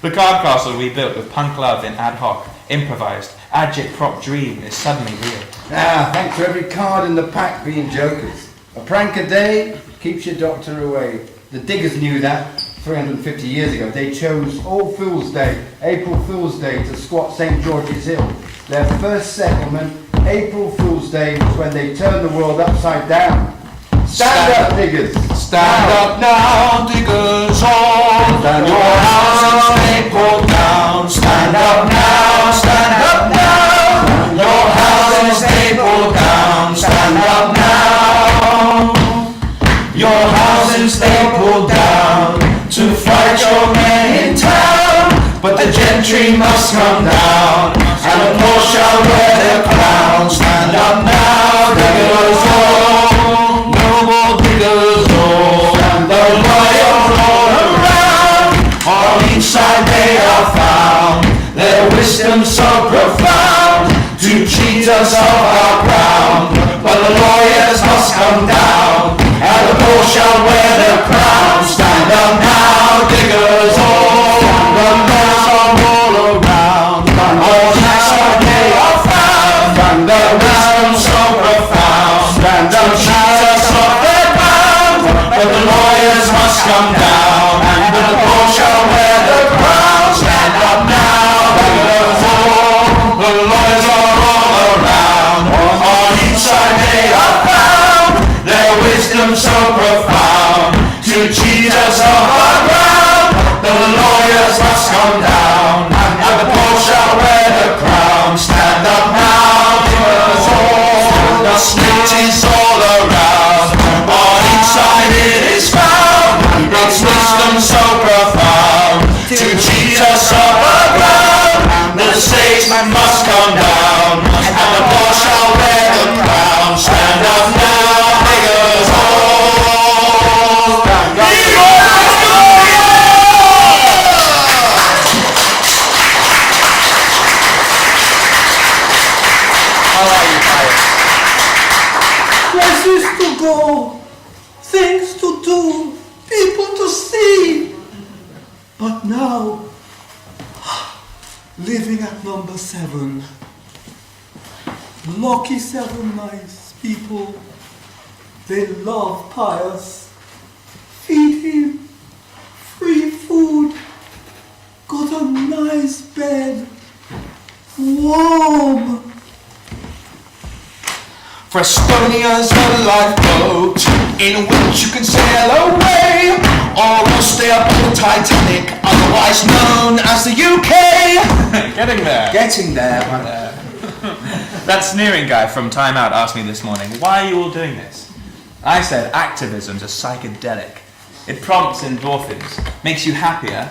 The card castle we built with punk love in ad hoc, improvised, agit-prop dream is suddenly real. Thanks to every card in the pack being jokers. A prank a day keeps your doctor away. The diggers knew that 350 years ago. They chose All Fool's Day, April Fool's Day, to squat St. George's Hill. Their first settlement, April Fool's Day, was when they turned the world upside down. Stand up, diggers! Stand up now, diggers all. Stand Your up. houses they pulled down. Stand up now, stand up now. Your houses they pulled down. Stand up now. Your houses they pulled down. we must come down, and the poor shall wear their crown. Stand up now, diggers all, no more diggers all. The lawyers all around, on each side they are found, their wisdom so profound, to cheat us of our ground. But the lawyers must come down, and the poor shall wear their crown. Stand up now, diggers all, the lawyers are all around, on each side they are found, their wisdom so profound, to cheat us of their ground. But the lawyers must come down, and the poor shall wear their crown. Stand up now, diggers all, the lawyers are all around, on each side they are found, their wisdom so profound, to cheat us of our ground. The lawyers must come down, and the poor shall wear the crown. Stand up now, diggers all, the snitch is all around, on each side it is found, its wisdom so profound, to cheat us of our ground. The statesman must come down, and the poor shall wear the crown. Stand up now, diggers all. Places to go, things to do, people to see. But now, living at number 7, lucky 7 nice people. They love pious, feed him, free food, got a nice bed, warm. For Estonia's a lifeboat in which you can sail away, or else stay up on the Titanic, otherwise known as the UK. Getting there. Getting there, man. That sneering guy from Time Out asked me this morning, why are you all doing this? I said activism's a psychedelic. It prompts endorphins, makes you happier,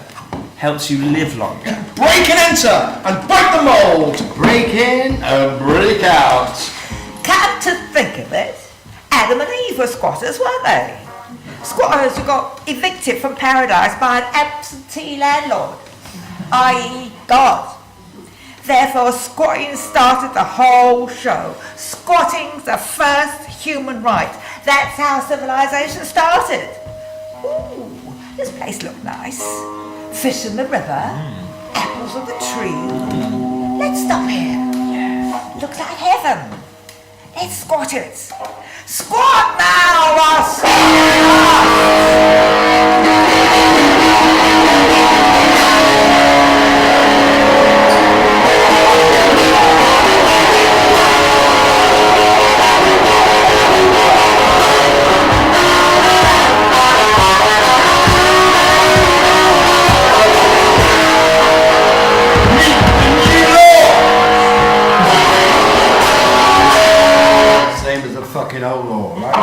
helps you live longer. Break and enter and break the mould. Break in and break out. Come to think of it, Adam and Eve were squatters, weren't they? Squatters who got evicted from paradise by an absentee landlord, i.e. God. Therefore, squatting started the whole show. Squatting's the first human right. That's how civilization started. Ooh, this place looked nice. Fish in the river, apples on the tree. Let's stop here. Looks like heaven. Let's squat it. Squat now, us! Same as a fucking old law, right?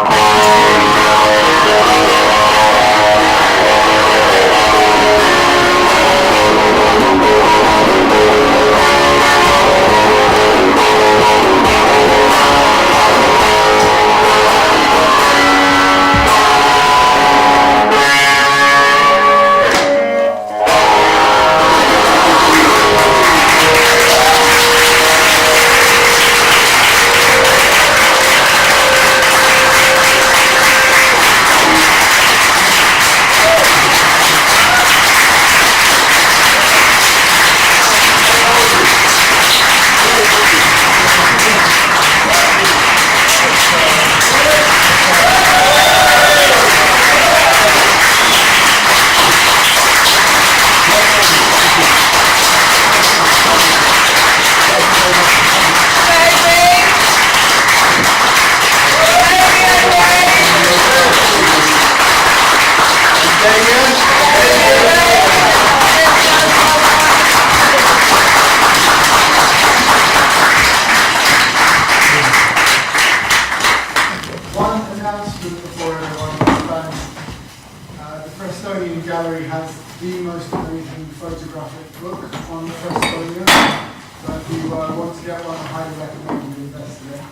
Gallery has the most amazing photographic book on Portobello. So if you want to get one, I highly recommend you invest in it.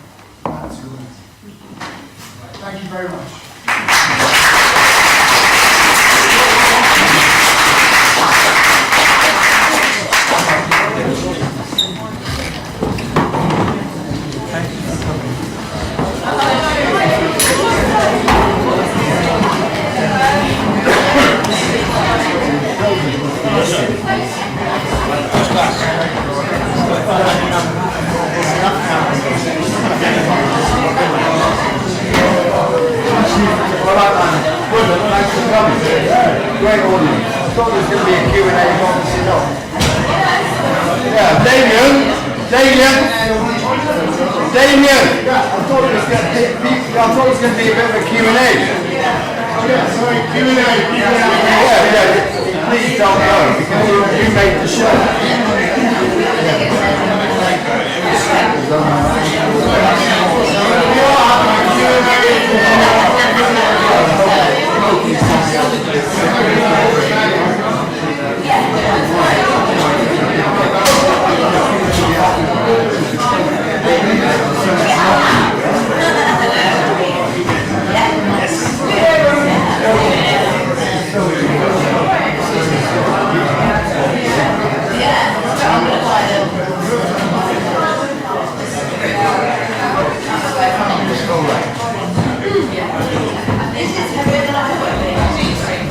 That's released. Thank you very much. Great audience. I thought there was going to be a Q&A, obviously not. Yeah, Damien! I thought it was going to be a bit of a Q&A. Yeah, sorry, Q&A. Yeah. Please don't go, because you made the show.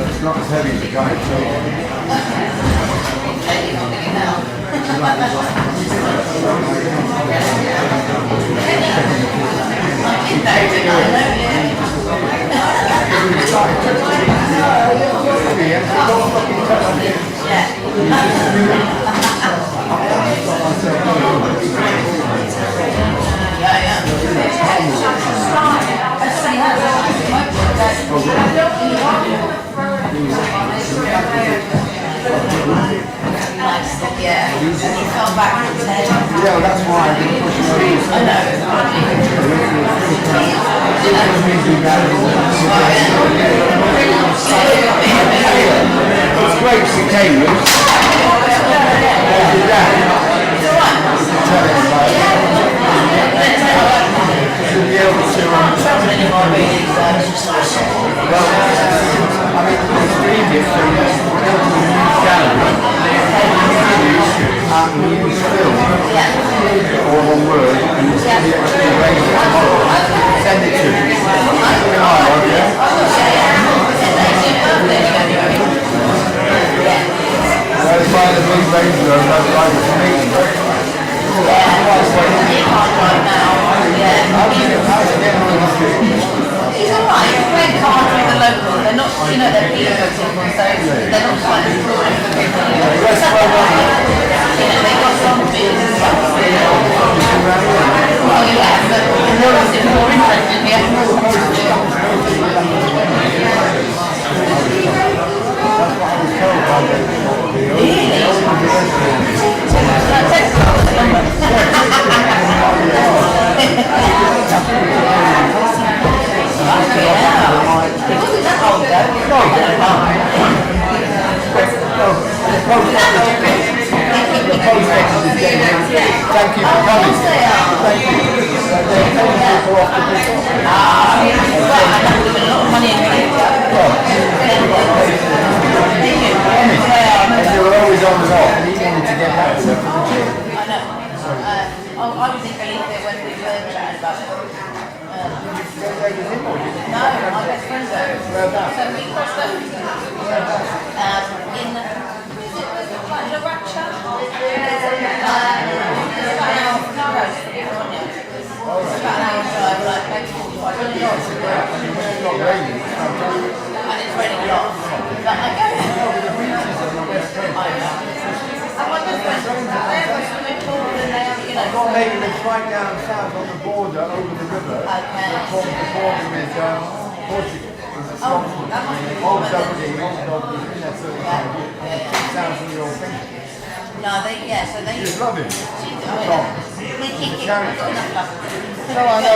It's not as heavy as a Yeah, you fell back from 10. Yeah, that's why I didn't push it over. I know. It's great to see Cambridge. There's your dad. Tell him about it. Should be able to well, I mean, it's previous to gallery. Muse film, all one word, and it's going to be actually raised tomorrow. Send it to me. Well, it's like the big Range Rover, I'd like it to meet you. He's alright, he's playing cards with the locals. They're not, you know, they're people, so they're not quite as cool as the people. You know, they got some bits and stuff. Well, yeah, but it's more interesting, Thank you for coming. Thank you. And you were always on and off, and he wanted to get back to it. I know. I was in belief that when we were chatting about it. No, my best friend's there. So we crossed over. In the Rapture. It's about an hour from our house. It's about an hour drive, like maybe 45 minutes. And it's raining a lot. But I go there. I know. And my best friend, they have a swimming pool and they have, you know. Well, maybe it's right down south on the border, over the river. Okay. The border with Portugal. Oh, that must be Old Dublin, been there 35 years. 2,000-year-old thing. No, so they Just love him. They kick it. I've got enough love. No, I know.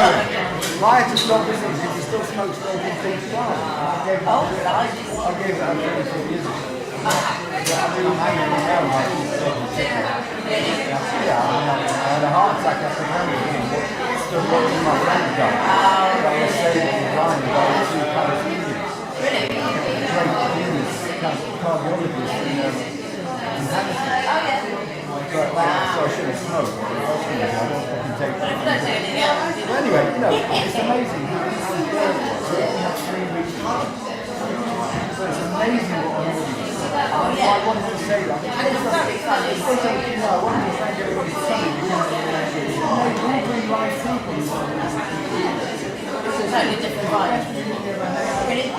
Prior to stopping things, if you still smoke smoking things down. I gave it up 24 years ago. had a heart attack after Hamilton. Stood watching my friend die. That was saved in line by the two Palestinians. Really? Great genius, cardiologist in Hamilton. So I should have smoked. I don't fucking take that. But anyway, you know, it's amazing how unfair it was. We only had 3 weeks to go. So it's amazing what an audience. I wanted to say that. I wanted to thank everybody for coming because all three live people. It's a totally different vibe. Really?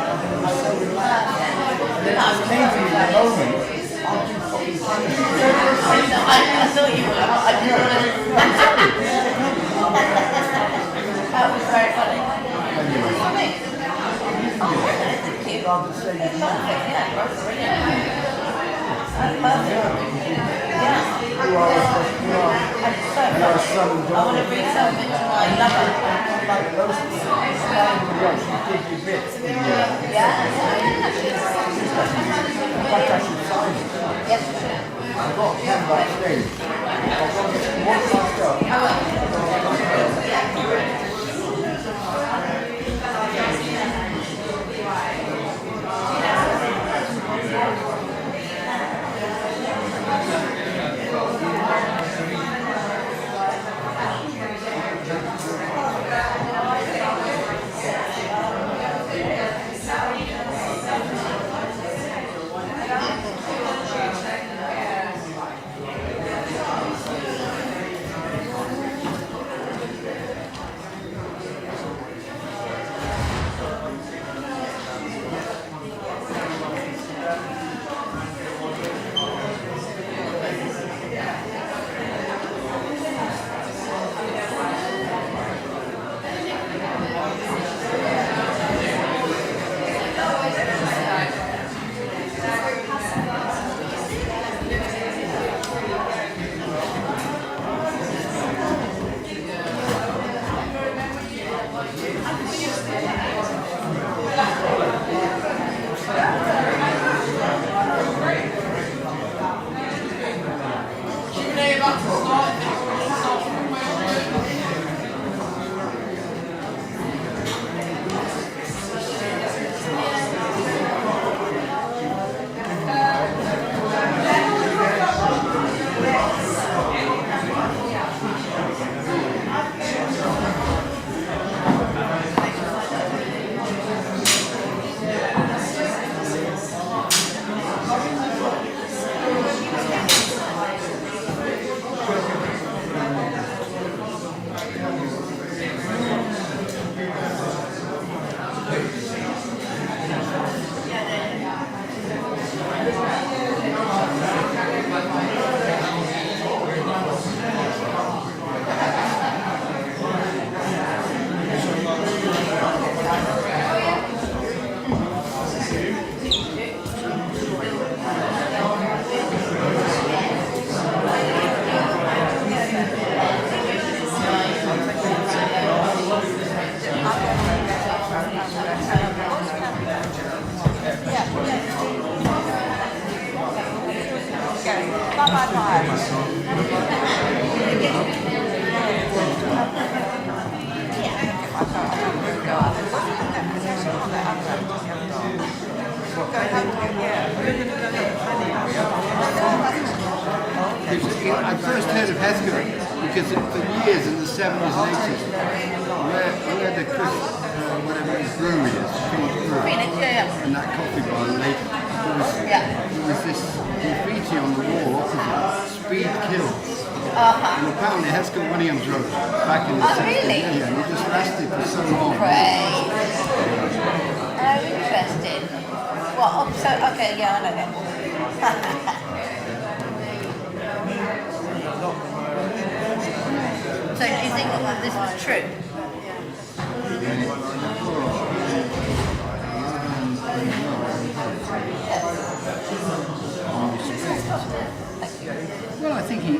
It's amazing in the moment. I'll do fucking funny. I thought you were. I didn't want to. That was very funny. Thank you. It's perfect, yeah. Brilliant. That's perfect. Yeah. You are a son and I want to read something to my lover. like those she gives you bits in Yeah. in fact, I should sign it. Yes, you should. I've got a pen backstage. I'll go get one last up. I will. I first heard of Hesco because for years in the 70s and 80s, where the whatever his brewery is, Phoenix, yeah. and that coffee bar, there was this graffiti on the wall opposite, Speed Kills. And apparently Hesco Williams wrote back in the 70s. Really? Yeah, and it just lasted for so long. Great. Oh, interesting. What? Oh, so, okay, yeah, I know that. So do you think that this was true? Well, I think he